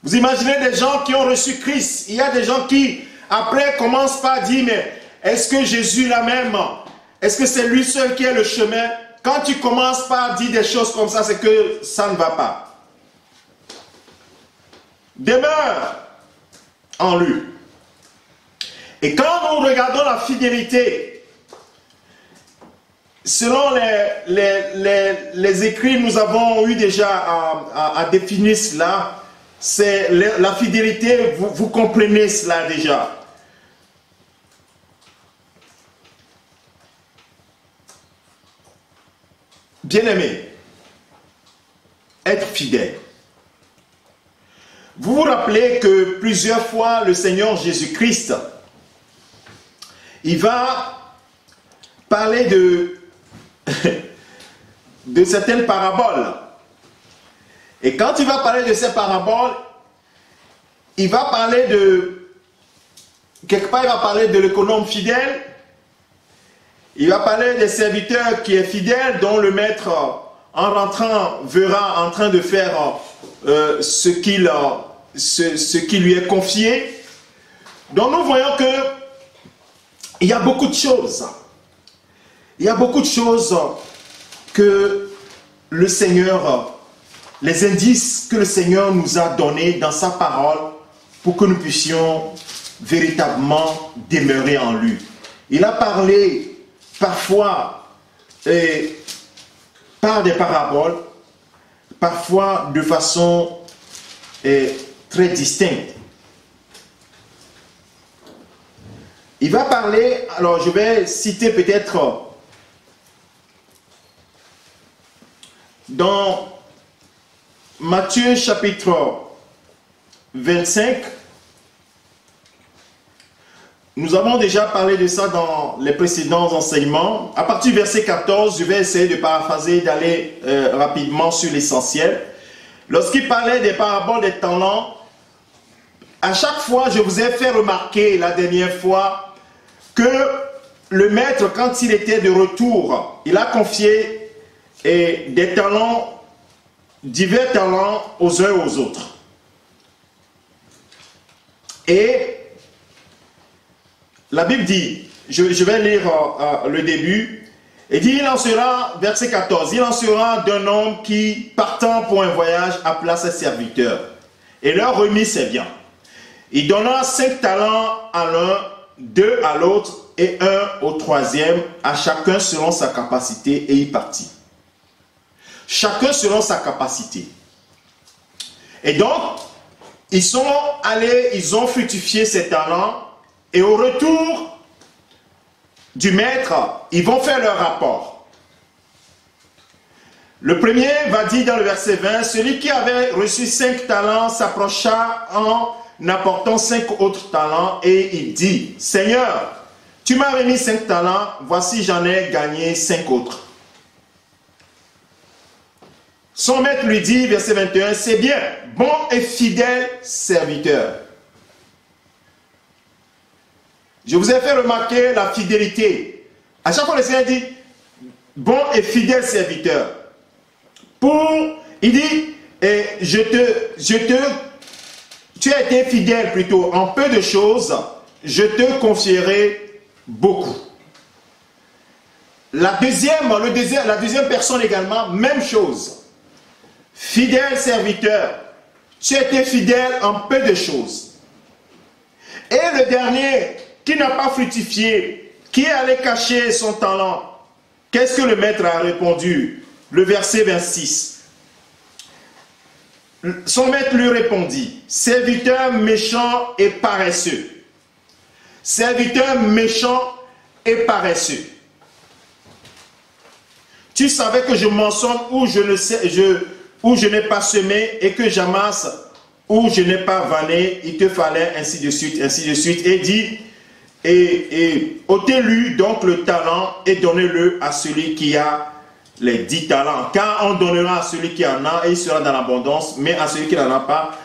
Vous imaginez des gens qui ont reçu Christ. Il y a des gens qui, après, commencent par dire, mais est-ce que Jésus est la même? Est-ce que c'est lui seul qui est le chemin? Quand tu commences par dire des choses comme ça, c'est que ça ne va pas. Demeure en lui. Et quand nous regardons la fidélité, selon les écrits, nous avons eu déjà à définir cela. C'est la fidélité, vous comprenez cela déjà. Bien-aimé, être fidèle. Vous vous rappelez que plusieurs fois le Seigneur Jésus-Christ, il va parler de certaines paraboles. Et quand il va parler de ces paraboles, il va parler quelque part il va parler de l'économe fidèle, il va parler des serviteurs qui est fidèle, dont le maître en rentrant verra en train de faire ce qui lui est confié. Donc nous voyons que il y a beaucoup de choses. Il y a beaucoup de choses que le Seigneur, les indices que le Seigneur nous a donnés dans sa parole pour que nous puissions véritablement demeurer en lui. Il a parlé parfois par des paraboles, parfois de façon très distincte. Il va parler, alors je vais citer peut-être dans Matthieu chapitre 25, nous avons déjà parlé de ça dans les précédents enseignements. À partir du verset 14, je vais essayer de paraphraser, d'aller rapidement sur l'essentiel. Lorsqu'il parlait des paraboles des talents, à chaque fois, je vous ai fait remarquer la dernière fois que le maître, quand il était de retour, il a confié des talents, divers talents aux uns et aux autres. Et la Bible dit, je vais lire le début, et dit, il en sera, verset 14, il en sera d'un homme qui, partant pour un voyage, appela ses serviteurs et leur remit ses biens. Il donna 5 talents à l'un, 2 à l'autre et 1 au troisième, à chacun selon sa capacité, et il partit. Chacun selon sa capacité. Et donc, ils sont allés, ils ont fructifié ces talents, et au retour du maître, ils vont faire leur rapport. Le premier va dire dans le verset 20, celui qui avait reçu 5 talents s'approcha en apportant 5 autres talents, et il dit, Seigneur, tu m'as remis 5 talents, voici j'en ai gagné 5 autres. Son maître lui dit, verset 21, c'est bien, bon et fidèle serviteur. Je vous ai fait remarquer la fidélité. À chaque fois, le Seigneur dit, bon et fidèle serviteur. Il dit, tu as été fidèle plutôt en peu de choses, je te confierai beaucoup. La deuxième personne également, même chose. Fidèle serviteur, tu as été fidèle en peu de choses. Et le dernier, qui n'a pas fructifié, qui est allé cacher son talent, qu'est-ce que le maître a répondu? Le verset 26. Son maître lui répondit, serviteur méchant et paresseux. Serviteur méchant et paresseux. Tu savais que je moissonne où je n'ai pas semé, et que j'amasse où je n'ai pas vanné. Il te fallait ainsi de suite, et dit, et ôtez-lui donc le talent et donnez-le à celui qui a les 10 talents. Car on donnera à celui qui en a et il sera dans l'abondance, mais à celui qui n'en a pas,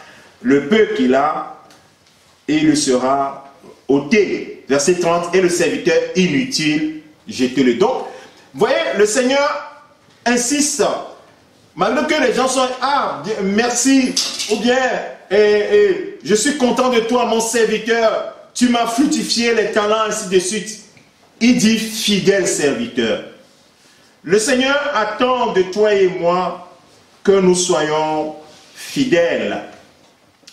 le peu qu'il a, il lui sera ôté. Verset 30, et le serviteur inutile, jetez-le. Donc, vous voyez, le Seigneur insiste, malgré que les gens soient, ah, merci, ou bien, je suis content de toi, mon serviteur, tu m'as fructifié les talents, ainsi de suite. Il dit, fidèle serviteur. Le Seigneur attend de toi et moi que nous soyons fidèles.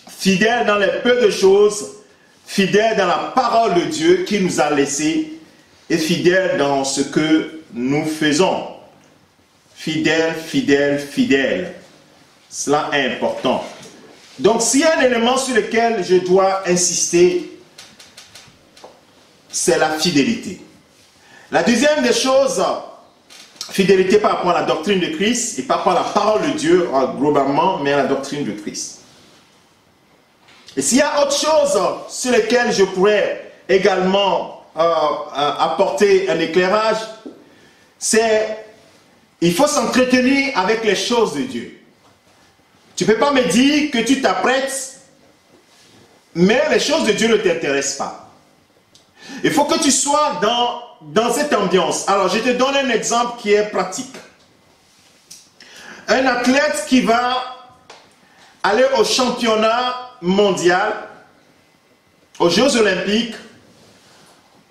Fidèles dans les peu de choses, fidèles dans la parole de Dieu qui nous a laissés et fidèles dans ce que nous faisons. Fidèle, fidèle, fidèle. Cela est important. Donc, s'il y a un élément sur lequel je dois insister, c'est la fidélité. La deuxième des choses, fidélité par rapport à la doctrine de Christ et par rapport à la parole de Dieu, globalement, mais à la doctrine de Christ. Et s'il y a autre chose sur laquelle je pourrais également apporter un éclairage, c'est il faut s'entretenir avec les choses de Dieu. Tu ne peux pas me dire que tu t'apprêtes, mais les choses de Dieu ne t'intéressent pas. Il faut que tu sois dans cette ambiance. Alors, je te donne un exemple qui est pratique. Un athlète qui va aller au championnat mondial, aux Jeux Olympiques,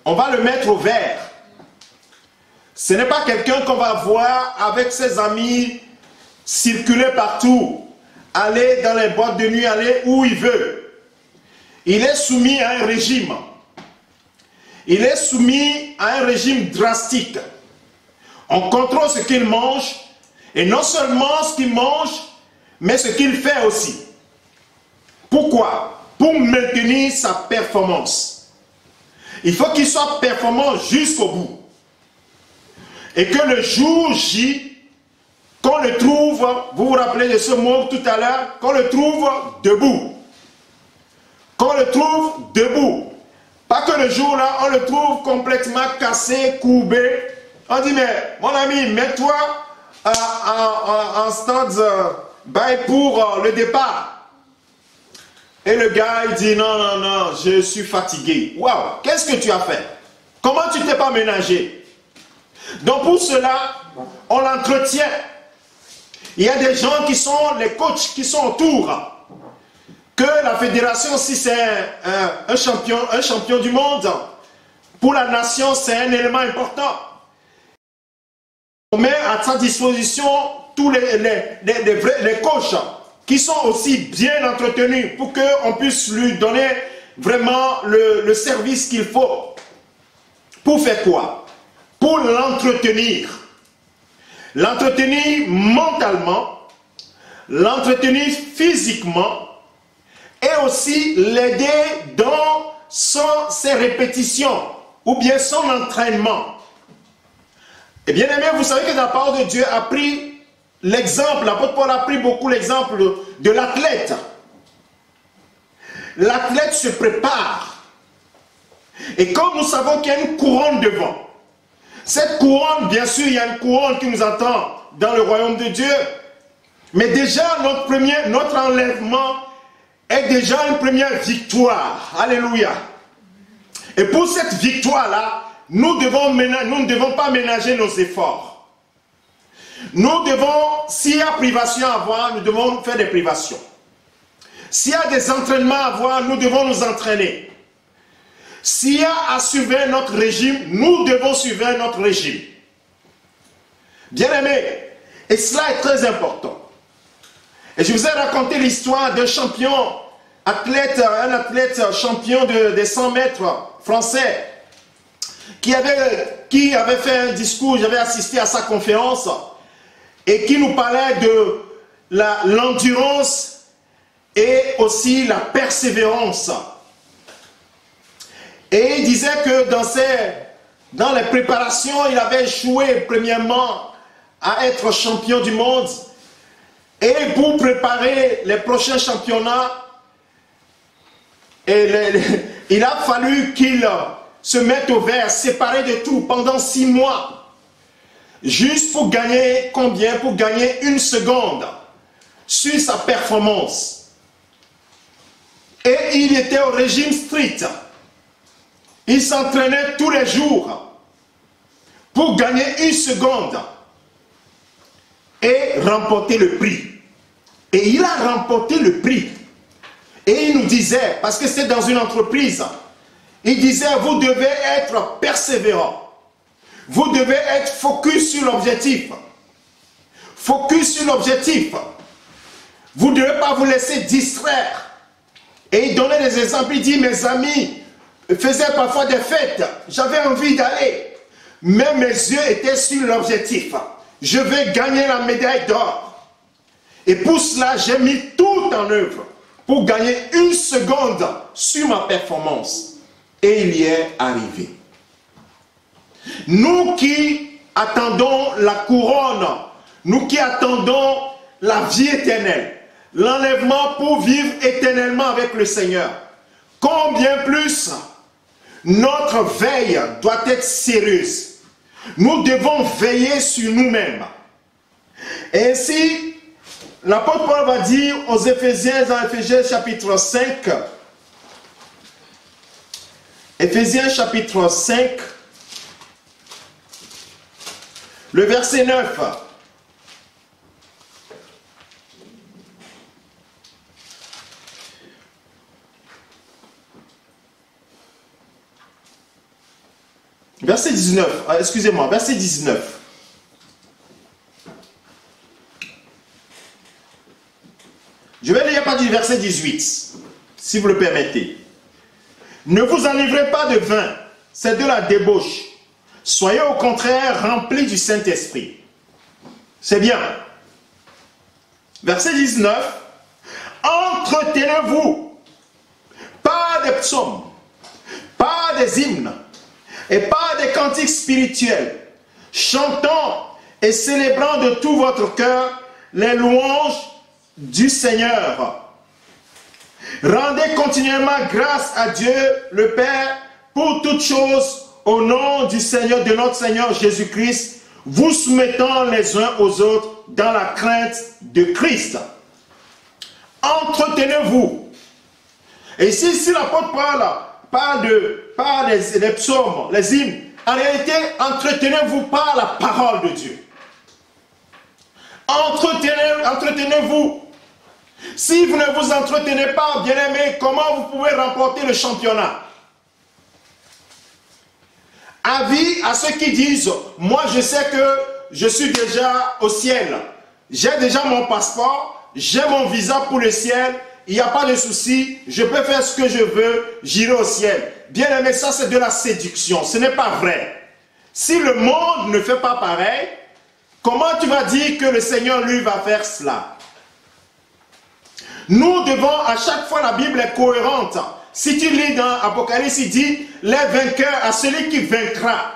on va le mettre au vert. Ce n'est pas quelqu'un qu'on va voir avec ses amis circuler partout, aller dans les boîtes de nuit, aller où il veut. Il est soumis à un régime. Il est soumis à un régime drastique. On contrôle ce qu'il mange, et non seulement ce qu'il mange, mais ce qu'il fait aussi. Pourquoi? Pour maintenir sa performance. Il faut qu'il soit performant jusqu'au bout. Et que le jour J, qu'on le trouve, vous vous rappelez de ce mot tout à l'heure, qu'on le trouve debout. Qu'on le trouve debout. Pas que le jour-là, on le trouve complètement cassé, courbé. On dit, mais mon ami, mets-toi en stand-by pour le départ. Et le gars, il dit, non, non, non, je suis fatigué. Waouh, qu'est-ce que tu as fait? Comment tu t'es pas ménagé? Donc pour cela, on l'entretient. Il y a des gens qui sont les coachs, qui sont autour. Que la fédération, si c'est un champion du monde, pour la nation, c'est un élément important. On met à sa disposition tous les coachs qui sont aussi bien entretenus pour qu'on puisse lui donner vraiment le service qu'il faut. Pour faire quoi? Pour l'entretenir. L'entretenir mentalement, l'entretenir physiquement, et aussi l'aider dans ses répétitions ou bien son entraînement. Et bien aimé, vous savez que dans la parole de Dieu a pris l'exemple, l'apôtre Paul a pris beaucoup l'exemple de l'athlète. L'athlète se prépare. Et comme nous savons qu'il y a une couronne devant, cette couronne, bien sûr, il y a une couronne qui nous attend dans le royaume de Dieu. Mais déjà, notre enlèvement est déjà une première victoire. Alléluia. Et pour cette victoire-là, nous ne devons pas ménager nos efforts. Nous devons, s'il y a privation à avoir, nous devons faire des privations. S'il y a des entraînements à avoir, nous devons nous entraîner. S'il y a à suivre notre régime, nous devons suivre notre régime. Bien aimé, et cela est très important. Et je vous ai raconté l'histoire d'un champion, un athlète champion des 100 mètres français, qui avait fait un discours, j'avais assisté à sa conférence, et qui nous parlait de l'endurance et aussi la persévérance. Et il disait que dans les préparations, il avait échoué premièrement à être champion du monde. Et pour préparer les prochains championnats, il a fallu qu'il se mette au vert, séparé de tout pendant 6 mois. juste pour gagner combien? Pour gagner 1 seconde sur sa performance. Et il était au régime strict. Il s'entraînait tous les jours pour gagner 1 seconde et remporter le prix. Et il a remporté le prix. Et il nous disait, parce que c'est dans une entreprise, il disait, vous devez être persévérant. Vous devez être focus sur l'objectif. Focus sur l'objectif. Vous ne devez pas vous laisser distraire. Et il donnait des exemples. Il dit, mes amis faisaient parfois des fêtes. J'avais envie d'aller. Mais mes yeux étaient sur l'objectif. Je vais gagner la médaille d'or. Et pour cela, j'ai mis tout en œuvre pour gagner 1 seconde sur ma performance. Et il y est arrivé. Nous qui attendons la couronne, nous qui attendons la vie éternelle, l'enlèvement pour vivre éternellement avec le Seigneur, combien plus notre veille doit être sérieuse. Nous devons veiller sur nous-mêmes. Et ainsi, l'apôtre Paul va dire aux Éphésiens, dans Éphésiens chapitre 5, Éphésiens chapitre 5, le verset 9. Verset 19, excusez-moi, verset 19. Je vais lire à partir du verset 18, si vous le permettez. Ne vous enivrez pas de vin, c'est de la débauche. Soyez au contraire remplis du Saint-Esprit. C'est bien. Verset 19. Entretenez-vous, pas des psaumes, pas des hymnes, et pas des cantiques spirituels, chantant et célébrant de tout votre cœur les louanges du Seigneur. Rendez continuellement grâce à Dieu le Père pour toutes choses au nom du Seigneur, de notre Seigneur Jésus-Christ, vous soumettant les uns aux autres dans la crainte de Christ. Entretenez-vous. Et ici l'apôtre parle des psaumes, les hymnes. En réalité, entretenez-vous par la parole de Dieu. Entretenez-vous. Si vous ne vous entretenez pas, bien-aimés, comment vous pouvez remporter le championnat? Avis à ceux qui disent, moi je sais que je suis déjà au ciel. J'ai déjà mon passeport, j'ai mon visa pour le ciel, il n'y a pas de souci, je peux faire ce que je veux, j'irai au ciel. Bien-aimé, ça c'est de la séduction, ce n'est pas vrai. Si le monde ne fait pas pareil, comment tu vas dire que le Seigneur lui va faire cela? Nous devons, à chaque fois la Bible est cohérente. Si tu lis dans Apocalypse, il dit, les vainqueurs, à celui qui vaincra.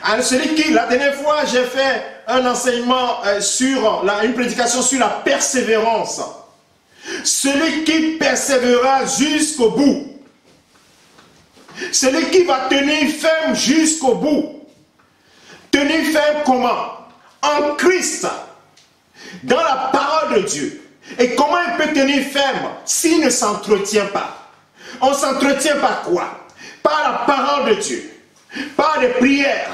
À celui qui, la dernière fois, j'ai fait un enseignement une prédication sur la persévérance. Celui qui persévérera jusqu'au bout. Celui qui va tenir ferme jusqu'au bout. Tenir ferme comment? En Christ. Dans la parole de Dieu. Et comment il peut tenir ferme s'il ne s'entretient pas? On s'entretient par quoi? Par la parole de Dieu, par des prières,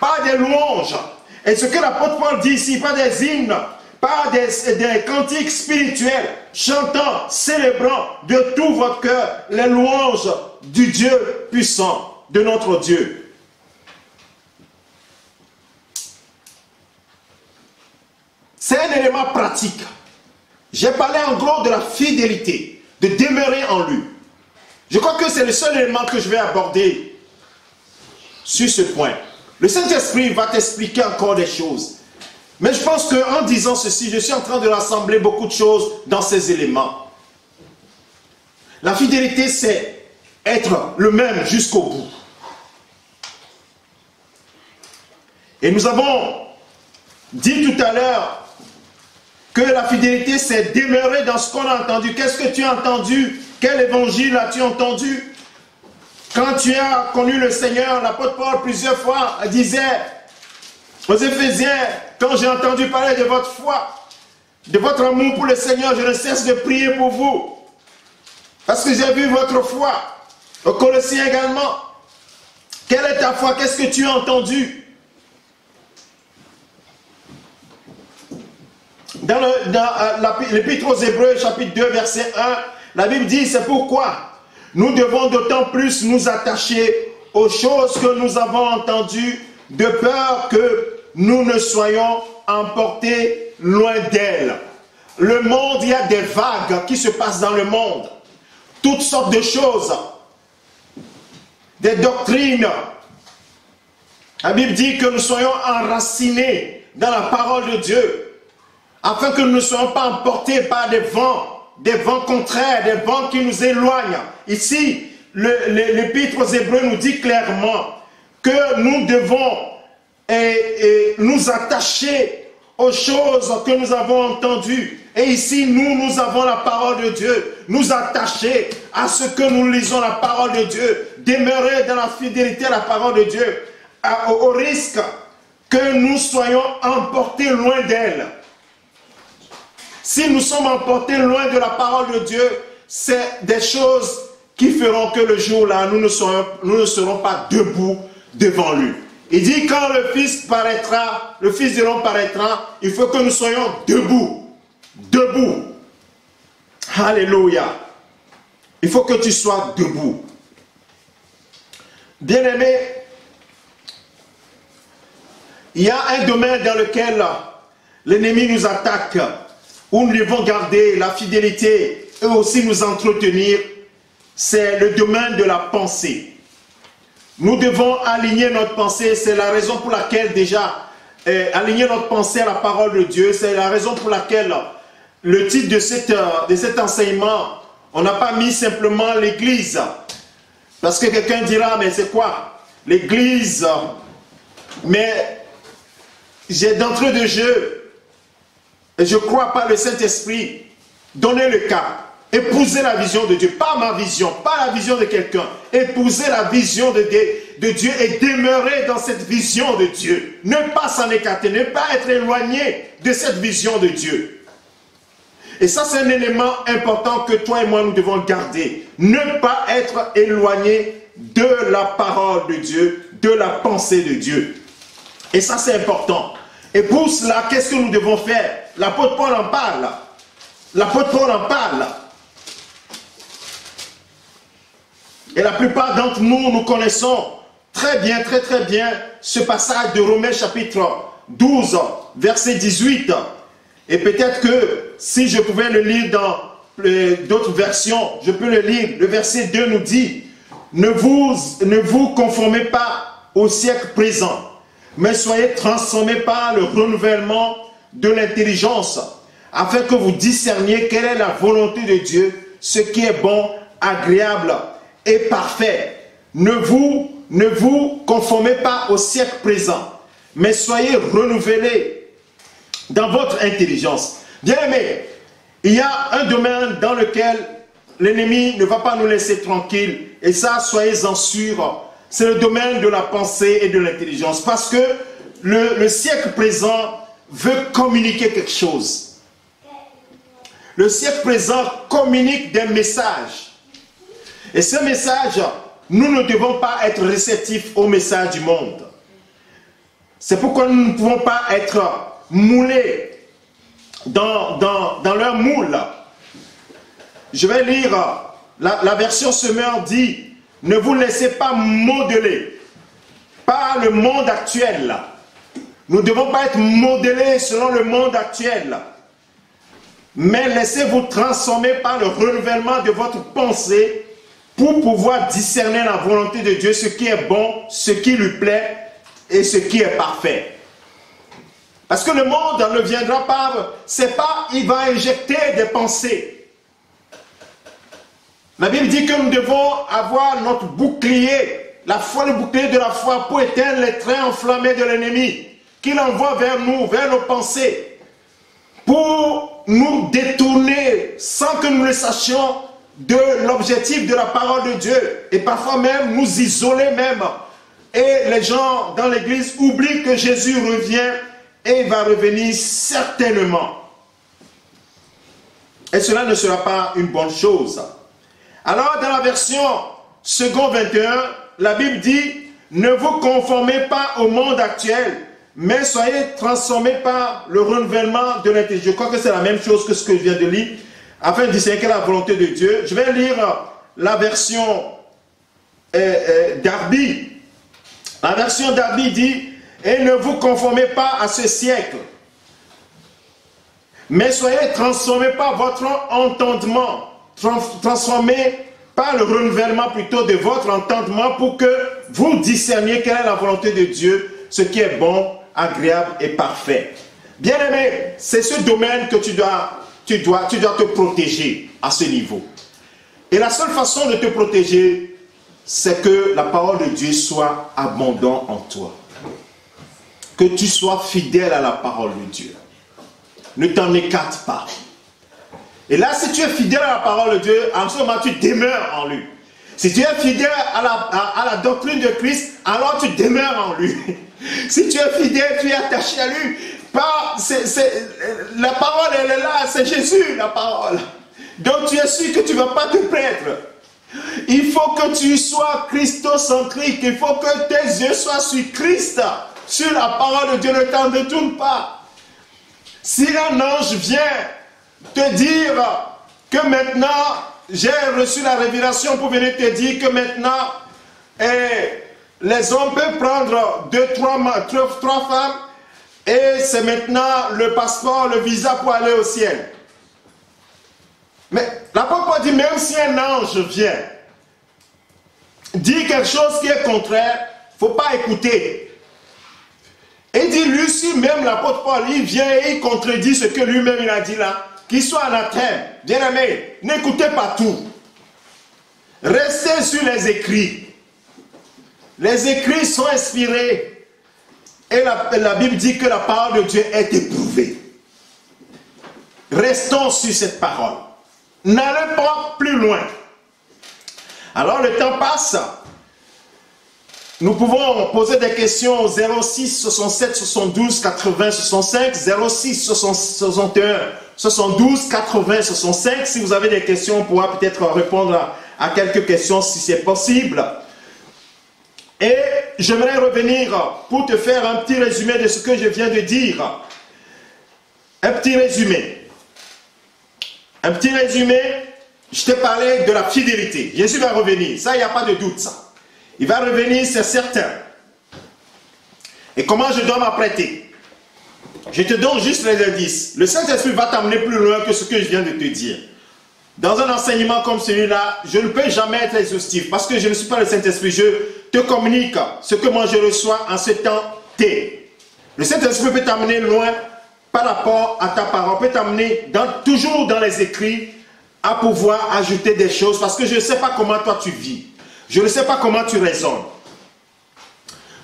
par des louanges. Et ce que l'apôtre Paul dit ici, par des hymnes, par des cantiques spirituels, chantant, célébrant de tout votre cœur les louanges du Dieu puissant, de notre Dieu. C'est un élément pratique. J'ai parlé en gros de la fidélité, de demeurer en lui. Je crois que c'est le seul élément que je vais aborder sur ce point. Le Saint-Esprit va t'expliquer encore des choses. Mais je pense qu'en disant ceci, je suis en train de rassembler beaucoup de choses dans ces éléments. La fidélité, c'est être le même jusqu'au bout. Et nous avons dit tout à l'heure que la fidélité, c'est demeurer dans ce qu'on a entendu. Qu'est-ce que tu as entendu? Quel évangile as-tu entendu? Quand tu as connu le Seigneur, l'apôtre Paul plusieurs fois disait, Aux Éphésiens, quand j'ai entendu parler de votre foi, de votre amour pour le Seigneur, je ne cesse de prier pour vous. Parce que j'ai vu votre foi. Aux Colossiens également. Quelle est ta foi? Qu'est-ce que tu as entendu? Dans l'Épître aux Hébreux, chapitre 2, verset 1, la Bible dit, c'est pourquoi nous devons d'autant plus nous attacher aux choses que nous avons entendues, de peur que nous ne soyons emportés loin d'elles. Le monde, il y a des vagues qui se passent dans le monde. Toutes sortes de choses. Des doctrines. La Bible dit que nous soyons enracinés dans la parole de Dieu, afin que nous ne soyons pas emportés par des vents contraires, des vents qui nous éloignent. Ici, l'Épître aux Hébreux nous dit clairement que nous devons nous attacher aux choses que nous avons entendues. Et ici, nous avons la parole de Dieu. Nous attacher à ce que nous lisons la parole de Dieu. Demeurer dans la fidélité à la parole de Dieu. Au risque que nous soyons emportés loin d'elle. Si nous sommes emportés loin de la parole de Dieu, c'est des choses qui feront que le jour-là, nous ne serons pas debout devant lui. Il dit, quand le Fils paraîtra, le Fils de l'homme paraîtra, il faut que nous soyons debout. Debout. Alléluia. Il faut que tu sois debout. Bien-aimé, il y a un domaine dans lequel l'ennemi nous attaque, où nous devons garder la fidélité et aussi nous entretenir, c'est le domaine de la pensée. Nous devons aligner notre pensée, c'est la raison pour laquelle déjà, aligner notre pensée à la parole de Dieu, c'est la raison pour laquelle le titre de cet enseignement, on n'a pas mis simplement l'église. Parce que quelqu'un dira, mais c'est quoi l'église? Mais j'ai d'entrée de jeu, et je crois par le Saint-Esprit, donner le cap. Épouser la vision de Dieu, pas ma vision, pas la vision de quelqu'un. Épouser la vision de Dieu et demeurer dans cette vision de Dieu. Ne pas s'en écarter, ne pas être éloigné de cette vision de Dieu. Et ça, c'est un élément important que toi et moi, nous devons garder. Ne pas être éloigné de la parole de Dieu, de la pensée de Dieu. Et ça, c'est important. Et pour cela, qu'est-ce que nous devons faire? L'apôtre Paul en parle. L'apôtre Paul en parle. Et la plupart d'entre nous, nous connaissons très bien ce passage de Romains chapitre 12, verset 18. Et peut-être que si je pouvais le lire dans d'autres versions, je peux le lire. Le verset 2 nous dit, ne vous conformez pas au siècle présent, mais soyez transformés par le renouvellement de l'intelligence, afin que vous discerniez quelle est la volonté de Dieu, ce qui est bon, agréable et parfait. Ne vous conformez pas au siècle présent, mais soyez renouvelés dans votre intelligence. Bien aimé, il y a un domaine dans lequel l'ennemi ne va pas nous laisser tranquilles, et ça, soyez-en sûrs, c'est le domaine de la pensée et de l'intelligence, parce que le siècle présent veut communiquer quelque chose. Le siècle présent communique des messages. Et ce message, nous ne devons pas être réceptifs au message du monde. C'est pourquoi nous ne pouvons pas être moulés dans leur moule. Je vais lire la version Semeur dit, ne vous laissez pas modeler par le monde actuel. Nous ne devons pas être modelés selon le monde actuel. Mais laissez-vous transformer par le renouvellement de votre pensée pour pouvoir discerner la volonté de Dieu, ce qui est bon, ce qui lui plaît et ce qui est parfait. Parce que le monde ne viendra pas, c'est pas, il va injecter des pensées. La Bible dit que nous devons avoir notre bouclier, la foi, le bouclier de la foi pour éteindre les traits enflammés de l'ennemi, qu'il envoie vers nous, vers nos pensées, pour nous détourner sans que nous le sachions de l'objectif de la parole de Dieu, et parfois même nous isoler même, Et les gens dans l'église oublient que Jésus revient et il va revenir certainement. Et cela ne sera pas une bonne chose. Alors dans la version second 21, la Bible dit, ne vous conformez pas au monde actuel, mais soyez transformés par le renouvellement de l'intelligence. Je crois que c'est la même chose que ce que je viens de lire, afin de discerner la volonté de Dieu. Je vais lire la version Darby. La version Darby dit, et ne vous conformez pas à ce siècle, mais soyez transformés par votre entendement, transformés par le renouvellement plutôt de votre entendement pour que vous discerniez quelle est la volonté de Dieu, ce qui est bon, agréable et parfait. Bien-aimé, c'est ce domaine que tu dois te protéger à ce niveau. Et la seule façon de te protéger, c'est que la parole de Dieu soit abondante en toi. Que tu sois fidèle à la parole de Dieu. Ne t'en écarte pas. Et là, si tu es fidèle à la parole de Dieu, en ce moment, tu demeures en lui. Si tu es fidèle à la doctrine de Christ, alors tu demeures en lui. Si tu es fidèle, tu es attaché à lui. La parole, elle est là, c'est Jésus, la parole. Donc tu es sûr que tu ne vas pas te perdre. Il faut que tu sois christocentrique. Il faut que tes yeux soient sur Christ, sur la parole de Dieu. Ne t'en détourne pas. Si un ange vient te dire que maintenant, j'ai reçu la révélation pour venir te dire que maintenant, les hommes peuvent prendre 3 femmes et c'est maintenant le passeport, le visa pour aller au ciel. Mais l'apôtre Paul dit, même si un ange vient dire quelque chose qui est contraire, il ne faut pas écouter. Et dit, lui aussi, même l'apôtre Paul, il vient et il contredit ce que lui-même il a dit là. Qu'il soit anathème. Bien-aimé, n'écoutez pas tout. Restez sur les écrits. Les écrits sont inspirés. Et la Bible dit que la parole de Dieu est éprouvée. Restons sur cette parole. N'allez pas plus loin. Alors le temps passe. Nous pouvons poser des questions au 06 67 72 80 65, 06 61 72 80 65. Si vous avez des questions, on pourra peut-être répondre à quelques questions si c'est possible. Et j'aimerais revenir pour te faire un petit résumé de ce que je viens de dire. Un petit résumé. Un petit résumé, je t'ai parlé de la fidélité. Jésus va revenir, ça il n'y a pas de doute ça. Il va revenir, c'est certain. Et comment je dois m'apprêter? Je te donne juste les indices. Le Saint-Esprit va t'amener plus loin que ce que je viens de te dire. Dans un enseignement comme celui-là, je ne peux jamais être exhaustif parce que je ne suis pas le Saint-Esprit. Je te communique ce que moi je reçois en ce temps T. Le Saint-Esprit peut t'amener loin par rapport à ta parole, peut t'amener toujours dans les écrits à pouvoir ajouter des choses parce que je ne sais pas comment toi tu vis. Je ne sais pas comment tu raisonnes.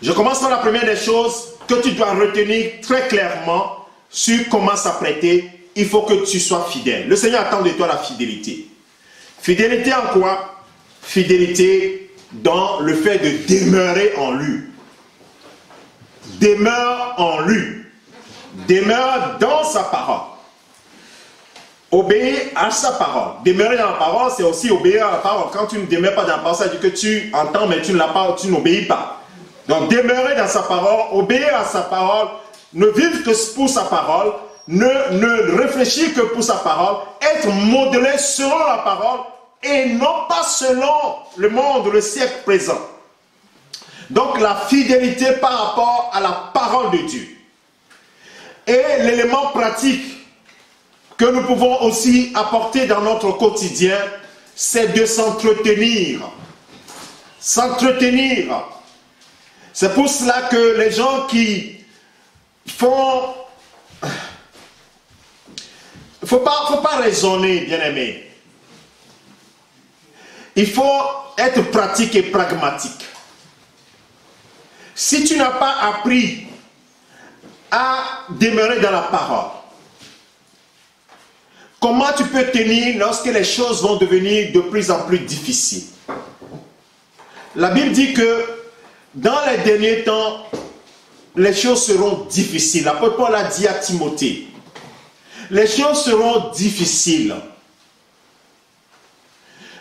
Je commence par la première des choses que tu dois retenir très clairement sur comment s'apprêter. Il faut que tu sois fidèle. Le Seigneur attend de toi la fidélité. Fidélité en quoi? Fidélité dans le fait de demeurer en lui. Demeure en lui. Demeure dans sa parole. Obéir à sa parole. Demeurer dans la parole, c'est aussi obéir à la parole. Quand tu ne demeures pas dans la parole, ça veut dire que tu entends, mais tu ne l'as pas, tu n'obéis pas. Donc, demeurer dans sa parole, obéir à sa parole, ne vivre que pour sa parole, ne réfléchir que pour sa parole, être modelé selon la parole et non pas selon le monde, le siècle présent. Donc, la fidélité par rapport à la parole de Dieu. Et l'élément pratique que nous pouvons aussi apporter dans notre quotidien, c'est de s'entretenir. S'entretenir. C'est pour cela que les gens qui font... Il ne faut pas raisonner, bien-aimé. Il faut être pratique et pragmatique. Si tu n'as pas appris à demeurer dans la parole, comment tu peux tenir lorsque les choses vont devenir de plus en plus difficiles? La Bible dit que dans les derniers temps, les choses seront difficiles. L'apôtre Paul a dit à Timothée, les choses seront difficiles.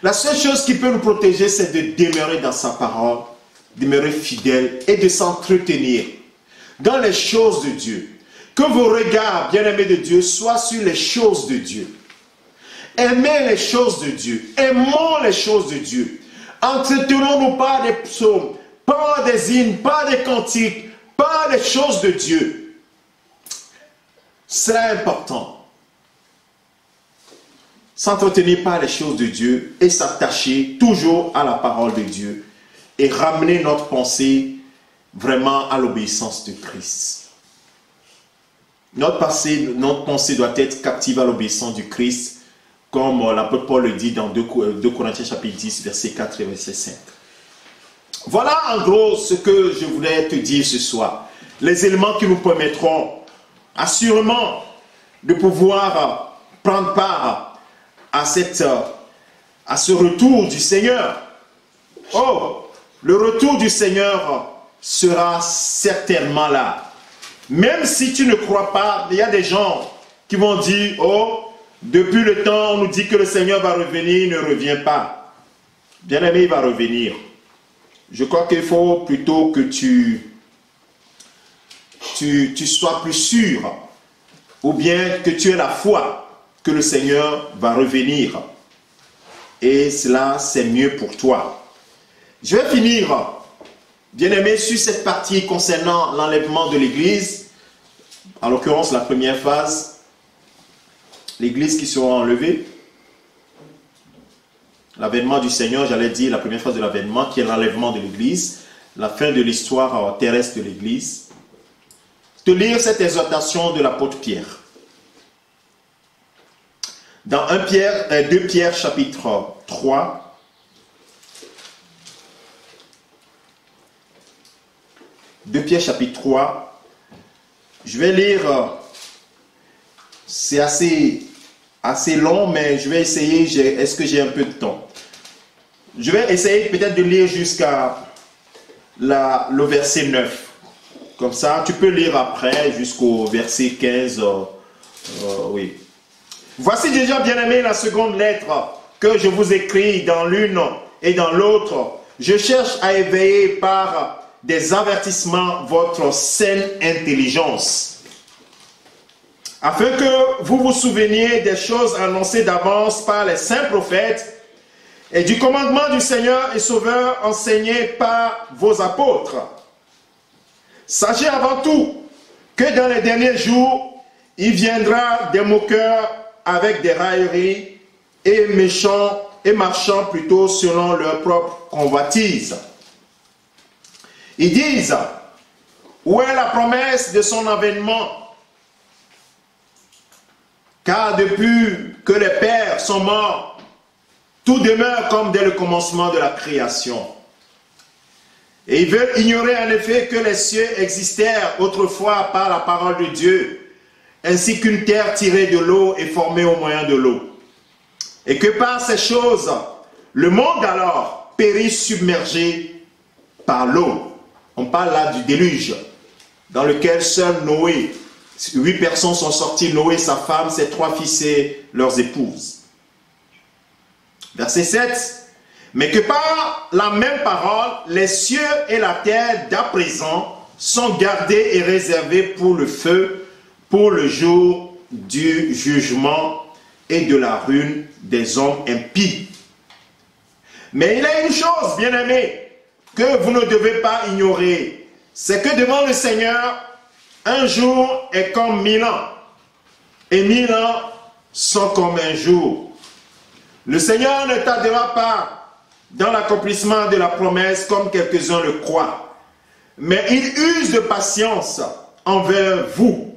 La seule chose qui peut nous protéger, c'est de demeurer dans sa parole, demeurer fidèle et de s'entretenir dans les choses de Dieu. Que vos regards, bien-aimés de Dieu, soient sur les choses de Dieu. Aimez les choses de Dieu. Aimons les choses de Dieu. Entretenons-nous par des psaumes, par des hymnes, par des cantiques, par les choses de Dieu. C'est important. S'entretenir par les choses de Dieu et s'attacher toujours à la parole de Dieu et ramener notre pensée vraiment à l'obéissance de Christ. Notre pensée doit être captive à l'obéissance du Christ, comme l'apôtre Paul le dit dans 2 Corinthiens chapitre 10, verset 4 et verset 5. Voilà en gros ce que je voulais te dire ce soir. Les éléments qui nous permettront assurément de pouvoir prendre part à ce retour du Seigneur. Oh, le retour du Seigneur sera certainement là. Même si tu ne crois pas, il y a des gens qui vont dire, oh, depuis le temps, on nous dit que le Seigneur va revenir, il ne revient pas. Bien-aimé, il va revenir. Je crois qu'il faut plutôt que tu sois plus sûr, ou bien que tu aies la foi que le Seigneur va revenir. Et cela, c'est mieux pour toi. Je vais finir, bien-aimé, sur cette partie concernant l'enlèvement de l'Église. En l'occurrence, la première phase, l'Église qui sera enlevée. L'avènement du Seigneur, j'allais dire la première phase de l'avènement, qui est l'enlèvement de l'Église, la fin de l'histoire terrestre de l'Église. De lire cette exhortation de l'apôtre Pierre. Dans 2 Pierre chapitre 3, je vais lire, c'est assez long, mais je vais essayer, est-ce que j'ai un peu de temps? Je vais essayer peut-être de lire jusqu'à le verset 9. Comme ça, tu peux lire après jusqu'au verset 15. Oui. Voici déjà, bien-aimé, la seconde lettre que je vous écris dans l'une et dans l'autre. Je cherche à éveiller par des avertissements votre saine intelligence, afin que vous vous souveniez des choses annoncées d'avance par les saints prophètes et du commandement du Seigneur et Sauveur enseigné par vos apôtres. Sachez avant tout que dans les derniers jours, il viendra des moqueurs avec des railleries et méchants et marchant plutôt selon leur propre convoitise. Ils disent, où est la promesse de son avènement? Car depuis que les pères sont morts, tout demeure comme dès le commencement de la création. Et ils veulent ignorer en effet que les cieux existèrent autrefois par la parole de Dieu, ainsi qu'une terre tirée de l'eau est formée au moyen de l'eau. Et que par ces choses, le monde alors périt submergé par l'eau. On parle là du déluge, dans lequel seul Noé, 8 personnes sont sorties, Noé, sa femme, ses 3 fils et leurs épouses. Verset 7. Mais que par la même parole, les cieux et la terre d'à présent sont gardés et réservés pour le feu, pour le jour du jugement et de la ruine des hommes impies. Mais il y a une chose, bien-aimés, que vous ne devez pas ignorer, c'est que devant le Seigneur, un jour est comme 1000 ans, et 1000 ans sont comme un jour. Le Seigneur ne tardera pas dans l'accomplissement de la promesse comme quelques-uns le croient, mais il use de patience envers vous,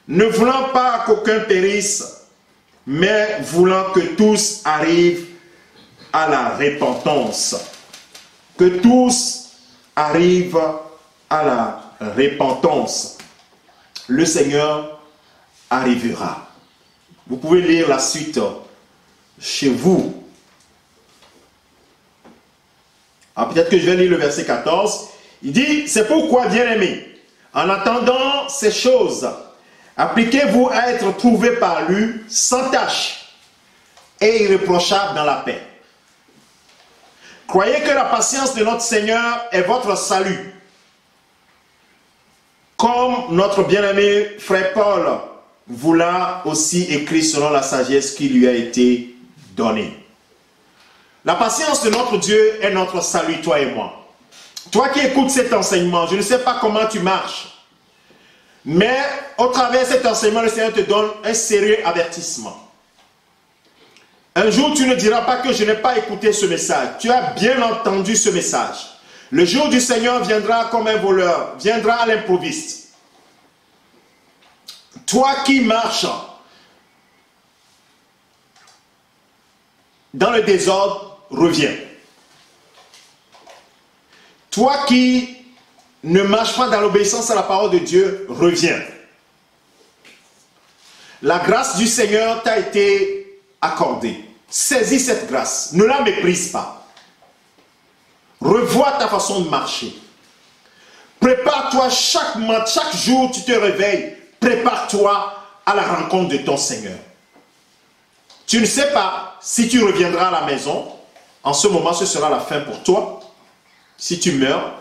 ne voulant pas qu'aucun périsse, mais voulant que tous arrivent à la repentance. Que tous arrivent à la repentance. Le Seigneur arrivera. Vous pouvez lire la suite chez vous. Alors peut-être que je vais lire le verset 14. Il dit, c'est pourquoi, bien-aimés, en attendant ces choses, appliquez-vous à être trouvés par lui sans tache et irréprochable dans la paix. Croyez que la patience de notre Seigneur est votre salut. Comme notre bien-aimé frère Paul vous l'a aussi écrit selon la sagesse qui lui a été donnée. La patience de notre Dieu est notre salut, toi et moi. Toi qui écoutes cet enseignement, je ne sais pas comment tu marches, mais au travers de cet enseignement, le Seigneur te donne un sérieux avertissement. Un jour, tu ne diras pas que je n'ai pas écouté ce message. Tu as bien entendu ce message. Le jour du Seigneur viendra comme un voleur, viendra à l'improviste. Toi qui marches dans le désordre, reviens. Toi qui ne marches pas dans l'obéissance à la parole de Dieu, reviens. La grâce du Seigneur t'a été accordée. Saisis cette grâce. Ne la méprise pas. Revois ta façon de marcher. Prépare-toi chaque jour tu te réveilles. Prépare-toi à la rencontre de ton Seigneur. Tu ne sais pas si tu reviendras à la maison. En ce moment, ce sera la fin pour toi. Si tu meurs,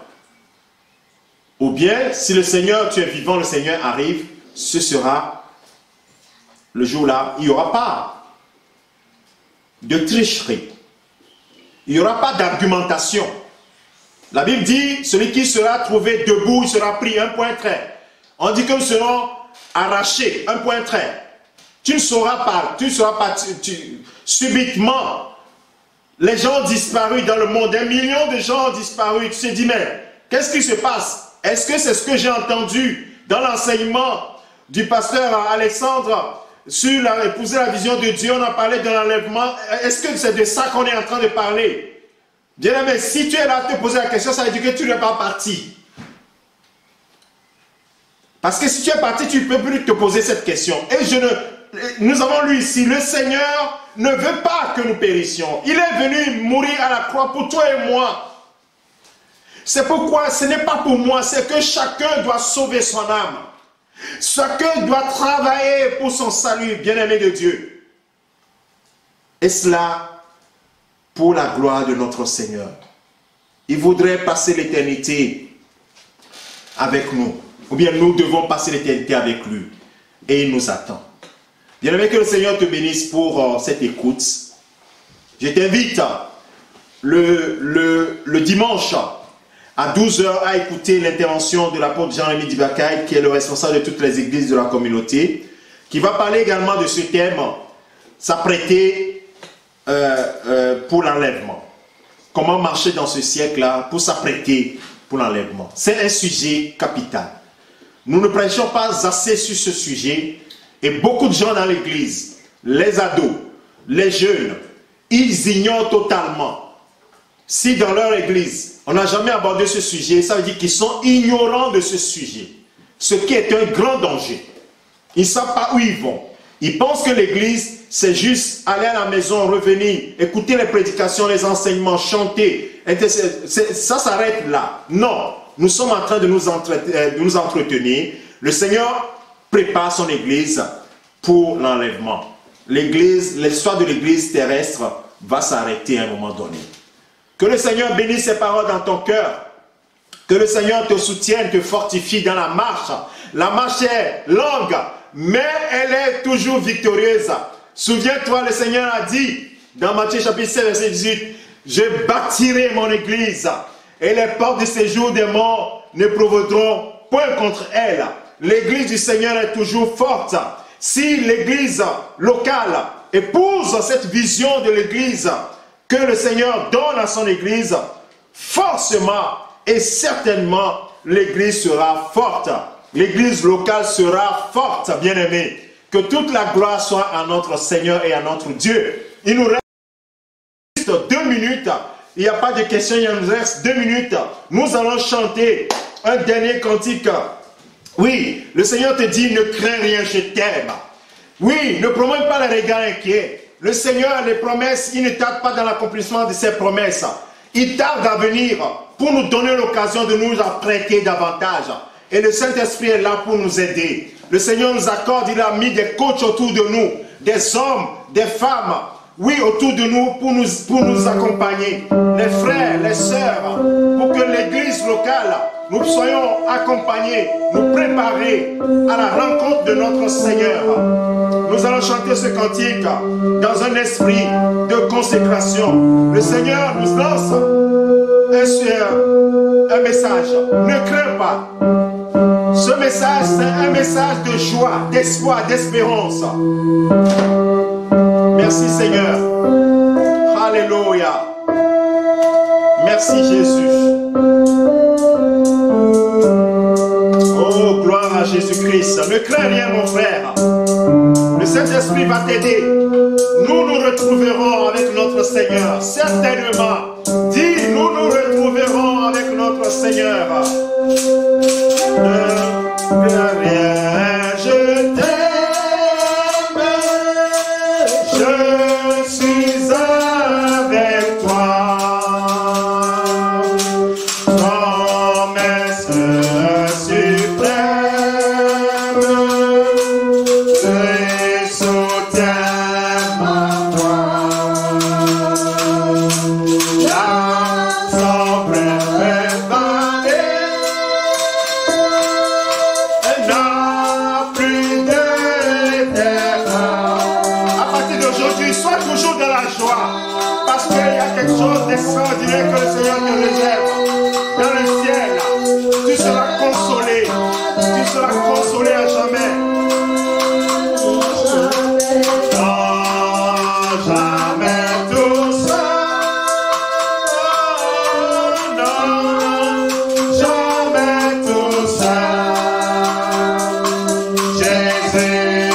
ou bien si le Seigneur, tu es vivant, le Seigneur arrive, ce sera le jour-là. Il n'y aura pas de tricherie. Il n'y aura pas d'argumentation. La Bible dit, celui qui sera trouvé debout, il sera pris, un point trait. On dit que nous serons arrachés, un point trait. Tu ne sauras pas, subitement, les gens ont disparu dans le monde, 1 million de gens ont disparu. Tu te dis, mais qu'est-ce qui se passe? Est-ce que c'est ce que j'ai entendu dans l'enseignement du pasteur Alexandre sur épouser la vision de Dieu? On a parlé de l'enlèvement. Est-ce que c'est de ça qu'on est en train de parler? Bien aimé, si tu es là à te poser la question, ça veut dire que tu n'es pas parti. Parce que si tu es parti, tu ne peux plus te poser cette question. Et nous avons lu ici, le Seigneur ne veut pas que nous périssions. Il est venu mourir à la croix pour toi et moi. C'est pourquoi ce n'est pas pour moi, c'est que chacun doit sauver son âme. Chacun doit travailler pour son salut, bien-aimé de Dieu. Et cela pour la gloire de notre Seigneur. Il voudrait passer l'éternité avec nous. Ou bien nous devons passer l'éternité avec lui. Et il nous attend. Bien-aimé, que le Seigneur te bénisse pour cette écoute. Je t'invite le dimanche à 12 h à écouter l'intervention de l'apôtre Jean-Rémy Dibakaï, qui est le responsable de toutes les églises de la communauté, qui va parler également de ce thème, s'apprêter pour l'enlèvement. Comment marcher dans ce siècle-là pour s'apprêter pour l'enlèvement. C'est un sujet capital. Nous ne prêchons pas assez sur ce sujet et beaucoup de gens dans l'église, les ados, les jeunes, ils ignorent totalement. Si dans leur église, on n'a jamais abordé ce sujet, ça veut dire qu'ils sont ignorants de ce sujet. Ce qui est un grand danger. Ils ne savent pas où ils vont. Ils pensent que l'église, c'est juste aller à la maison, revenir, écouter les prédications, les enseignements, chanter. Ça s'arrête là. Non, nous sommes en train de nous entretenir. Le Seigneur prépare son église pour l'enlèvement. L'histoire de l'église terrestre va s'arrêter à un moment donné. Que le Seigneur bénisse ses paroles dans ton cœur. Que le Seigneur te soutienne, te fortifie dans la marche. La marche est longue, mais elle est toujours victorieuse. Souviens-toi, le Seigneur a dit dans Matthieu chapitre 7, verset 18, « Je bâtirai mon église, et les portes de séjour des morts ne provoqueront point contre elle. » L'église du Seigneur est toujours forte. Si l'église locale épouse cette vision de l'église que le Seigneur donne à son église, forcément et certainement l'église sera forte. L'église locale sera forte, bien-aimés. Que toute la gloire soit à notre Seigneur et à notre Dieu. Il nous reste 2 minutes. Il n'y a pas de questions, il nous reste 2 minutes. Nous allons chanter un dernier cantique. Oui, le Seigneur te dit, ne crains rien, je t'aime. Oui, ne promène pas les regards inquiets. Le Seigneur, les promesses, il ne tarde pas dans l'accomplissement de ses promesses. il tarde à venir pour nous donner l'occasion de nous apprêter davantage. Et le Saint-Esprit est là pour nous aider. Le Seigneur nous accorde, il a mis des coachs autour de nous, des hommes, des femmes, oui, autour de nous pour nous accompagner. Les frères, les sœurs, pour que l'église locale, nous soyons accompagnés, nous préparer à la rencontre de notre Seigneur. Nous allons chanter ce cantique dans un esprit de consécration. Le Seigneur nous lance un message. Ne crains pas. Ce message, c'est un message de joie, d'espoir, d'espérance. Merci Seigneur. Alléluia. Merci Jésus. Oh, gloire à Jésus-Christ. Ne crains rien mon frère. Le Saint-Esprit va t'aider. Nous nous retrouverons avec notre Seigneur. Certainement. Dis, nous nous retrouverons avec notre Seigneur. Ne crains rien, je t'aime. Je suis avec toi. Promesse suprême. Extraordinaire que le Seigneur te réserve dans le ciel. Tu seras consolé. Tu seras consolé à jamais. Non, jamais tout seul. Non, jamais tout seul. Jésus,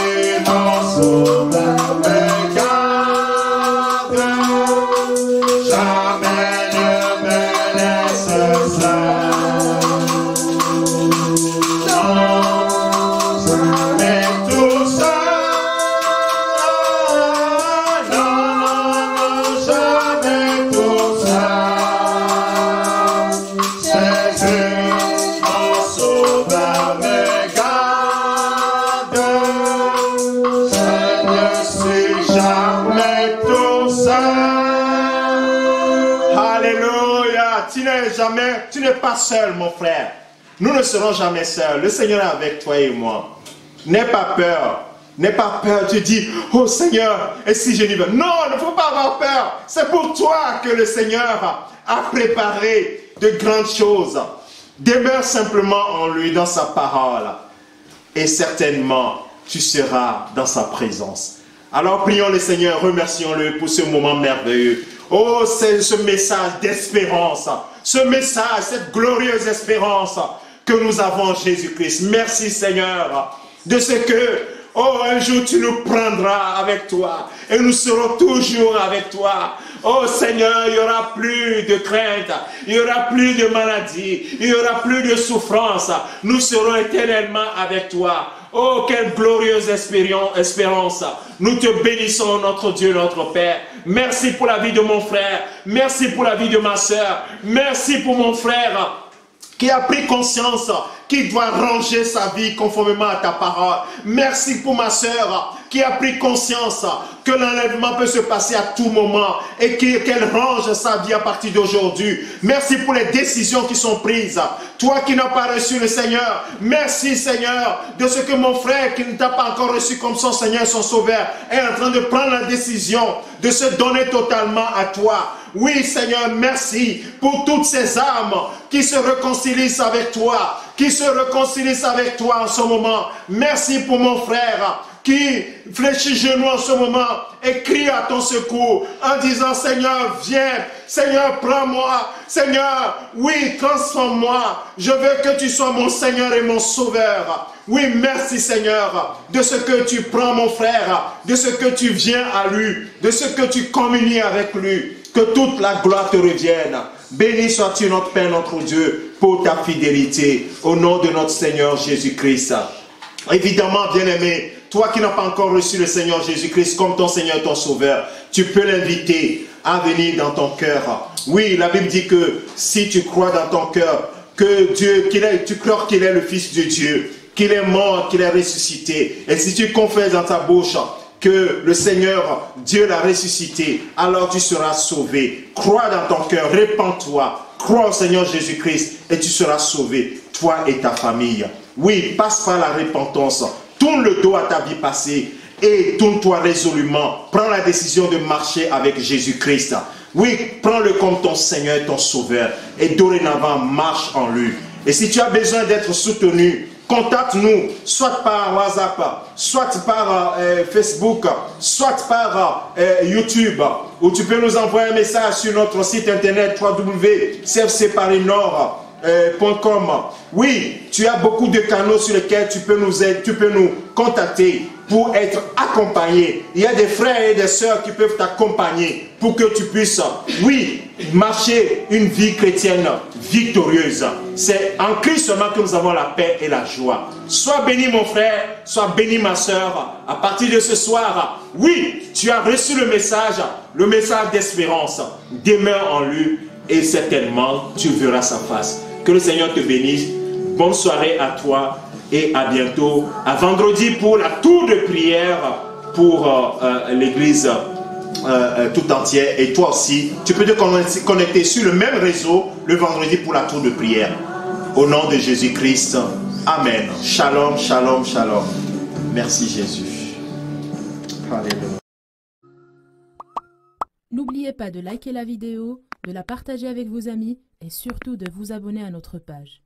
mon sauveur, me garde. Jamais ne me laisse seul. Non, jamais tout seul. Non, jamais tout seul. Jésus, mon sauveur, me garde. Je ne suis jamais tout seul. Alléluia, tu n'es pas seul mon frère. Nous ne serons jamais seuls. Le Seigneur est avec toi et moi. N'aie pas peur. N'aie pas peur. Tu dis, oh Seigneur, et si je n'y vais? Non, il ne faut pas avoir peur. C'est pour toi que le Seigneur a préparé de grandes choses. Demeure simplement en lui, dans sa parole. Et certainement, tu seras dans sa présence. Alors prions le Seigneur, remercions-le pour ce moment merveilleux. Oh, c'est ce message d'espérance, ce message, cette glorieuse espérance que nous avons en Jésus-Christ. Merci Seigneur de ce que, oh, un jour tu nous prendras avec toi et nous serons toujours avec toi. Oh Seigneur, il n'y aura plus de crainte, il n'y aura plus de maladie, il n'y aura plus de souffrance. Nous serons éternellement avec toi. Oh, quelle glorieuse espérance. Nous te bénissons, notre Dieu, notre Père. Merci pour la vie de mon frère. Merci pour la vie de ma soeur. Merci pour mon frère qui a pris conscience qu'il doit ranger sa vie conformément à ta parole. Merci pour ma soeur qui a pris conscience que l'enlèvement peut se passer à tout moment et qu'elle range sa vie à partir d'aujourd'hui. Merci pour les décisions qui sont prises. Toi qui n'as pas reçu le Seigneur, merci Seigneur de ce que mon frère qui ne t'a pas encore reçu comme son Seigneur, son Sauveur, est en train de prendre la décision de se donner totalement à toi. Oui Seigneur, merci pour toutes ces âmes qui se réconcilient avec toi, qui se réconcilient avec toi en ce moment. Merci pour mon frère qui fléchit genoux en ce moment et crie à ton secours en disant Seigneur viens, Seigneur prends-moi, Seigneur oui transforme-moi, je veux que tu sois mon Seigneur et mon Sauveur. Oui merci Seigneur de ce que tu prends mon frère, de ce que tu viens à lui, de ce que tu communies avec lui, que toute la gloire te revienne. Béni sois-tu notre Père, notre Dieu, pour ta fidélité, au nom de notre Seigneur Jésus-Christ. Évidemment, bien-aimé, toi qui n'as pas encore reçu le Seigneur Jésus-Christ comme ton Seigneur et ton Sauveur, tu peux l'inviter à venir dans ton cœur. Oui, la Bible dit que si tu crois dans ton cœur que Dieu, tu crois qu'il est le Fils de Dieu, qu'il est mort, qu'il est ressuscité, et si tu confesses dans ta bouche que le Seigneur, Dieu l'a ressuscité, alors tu seras sauvé. Crois dans ton cœur, répands-toi, crois au Seigneur Jésus-Christ et tu seras sauvé, toi et ta famille. Oui, passe par la repentance, tourne le dos à ta vie passée et tourne-toi résolument. Prends la décision de marcher avec Jésus-Christ. Oui, prends-le comme ton Seigneur et ton Sauveur et dorénavant marche en lui. Et si tu as besoin d'être soutenu, contacte-nous, soit par WhatsApp, soit par Facebook, soit par YouTube, ou tu peux nous envoyer un message sur notre site internet www.cfcparisnord.com. Oui, tu as beaucoup de canaux sur lesquels tu peux nous contacter pour être accompagné. Il y a des frères et des sœurs qui peuvent t'accompagner pour que tu puisses, oui, marcher une vie chrétienne victorieuse. C'est en Christ seulement que nous avons la paix et la joie. Sois béni mon frère, sois béni ma sœur. À partir de ce soir, oui, tu as reçu le message d'espérance. Demeure en lui et certainement tu verras sa face. Que le Seigneur te bénisse. Bonne soirée à toi et à bientôt. À vendredi pour la tour de prière pour l'église tout entière. Et toi aussi, tu peux te connecter sur le même réseau le vendredi pour la tour de prière. Au nom de Jésus-Christ. Amen. Shalom, shalom, shalom. Merci Jésus. Alléluia. N'oubliez pas de liker la vidéo, de la partager avec vos amis et surtout de vous abonner à notre page.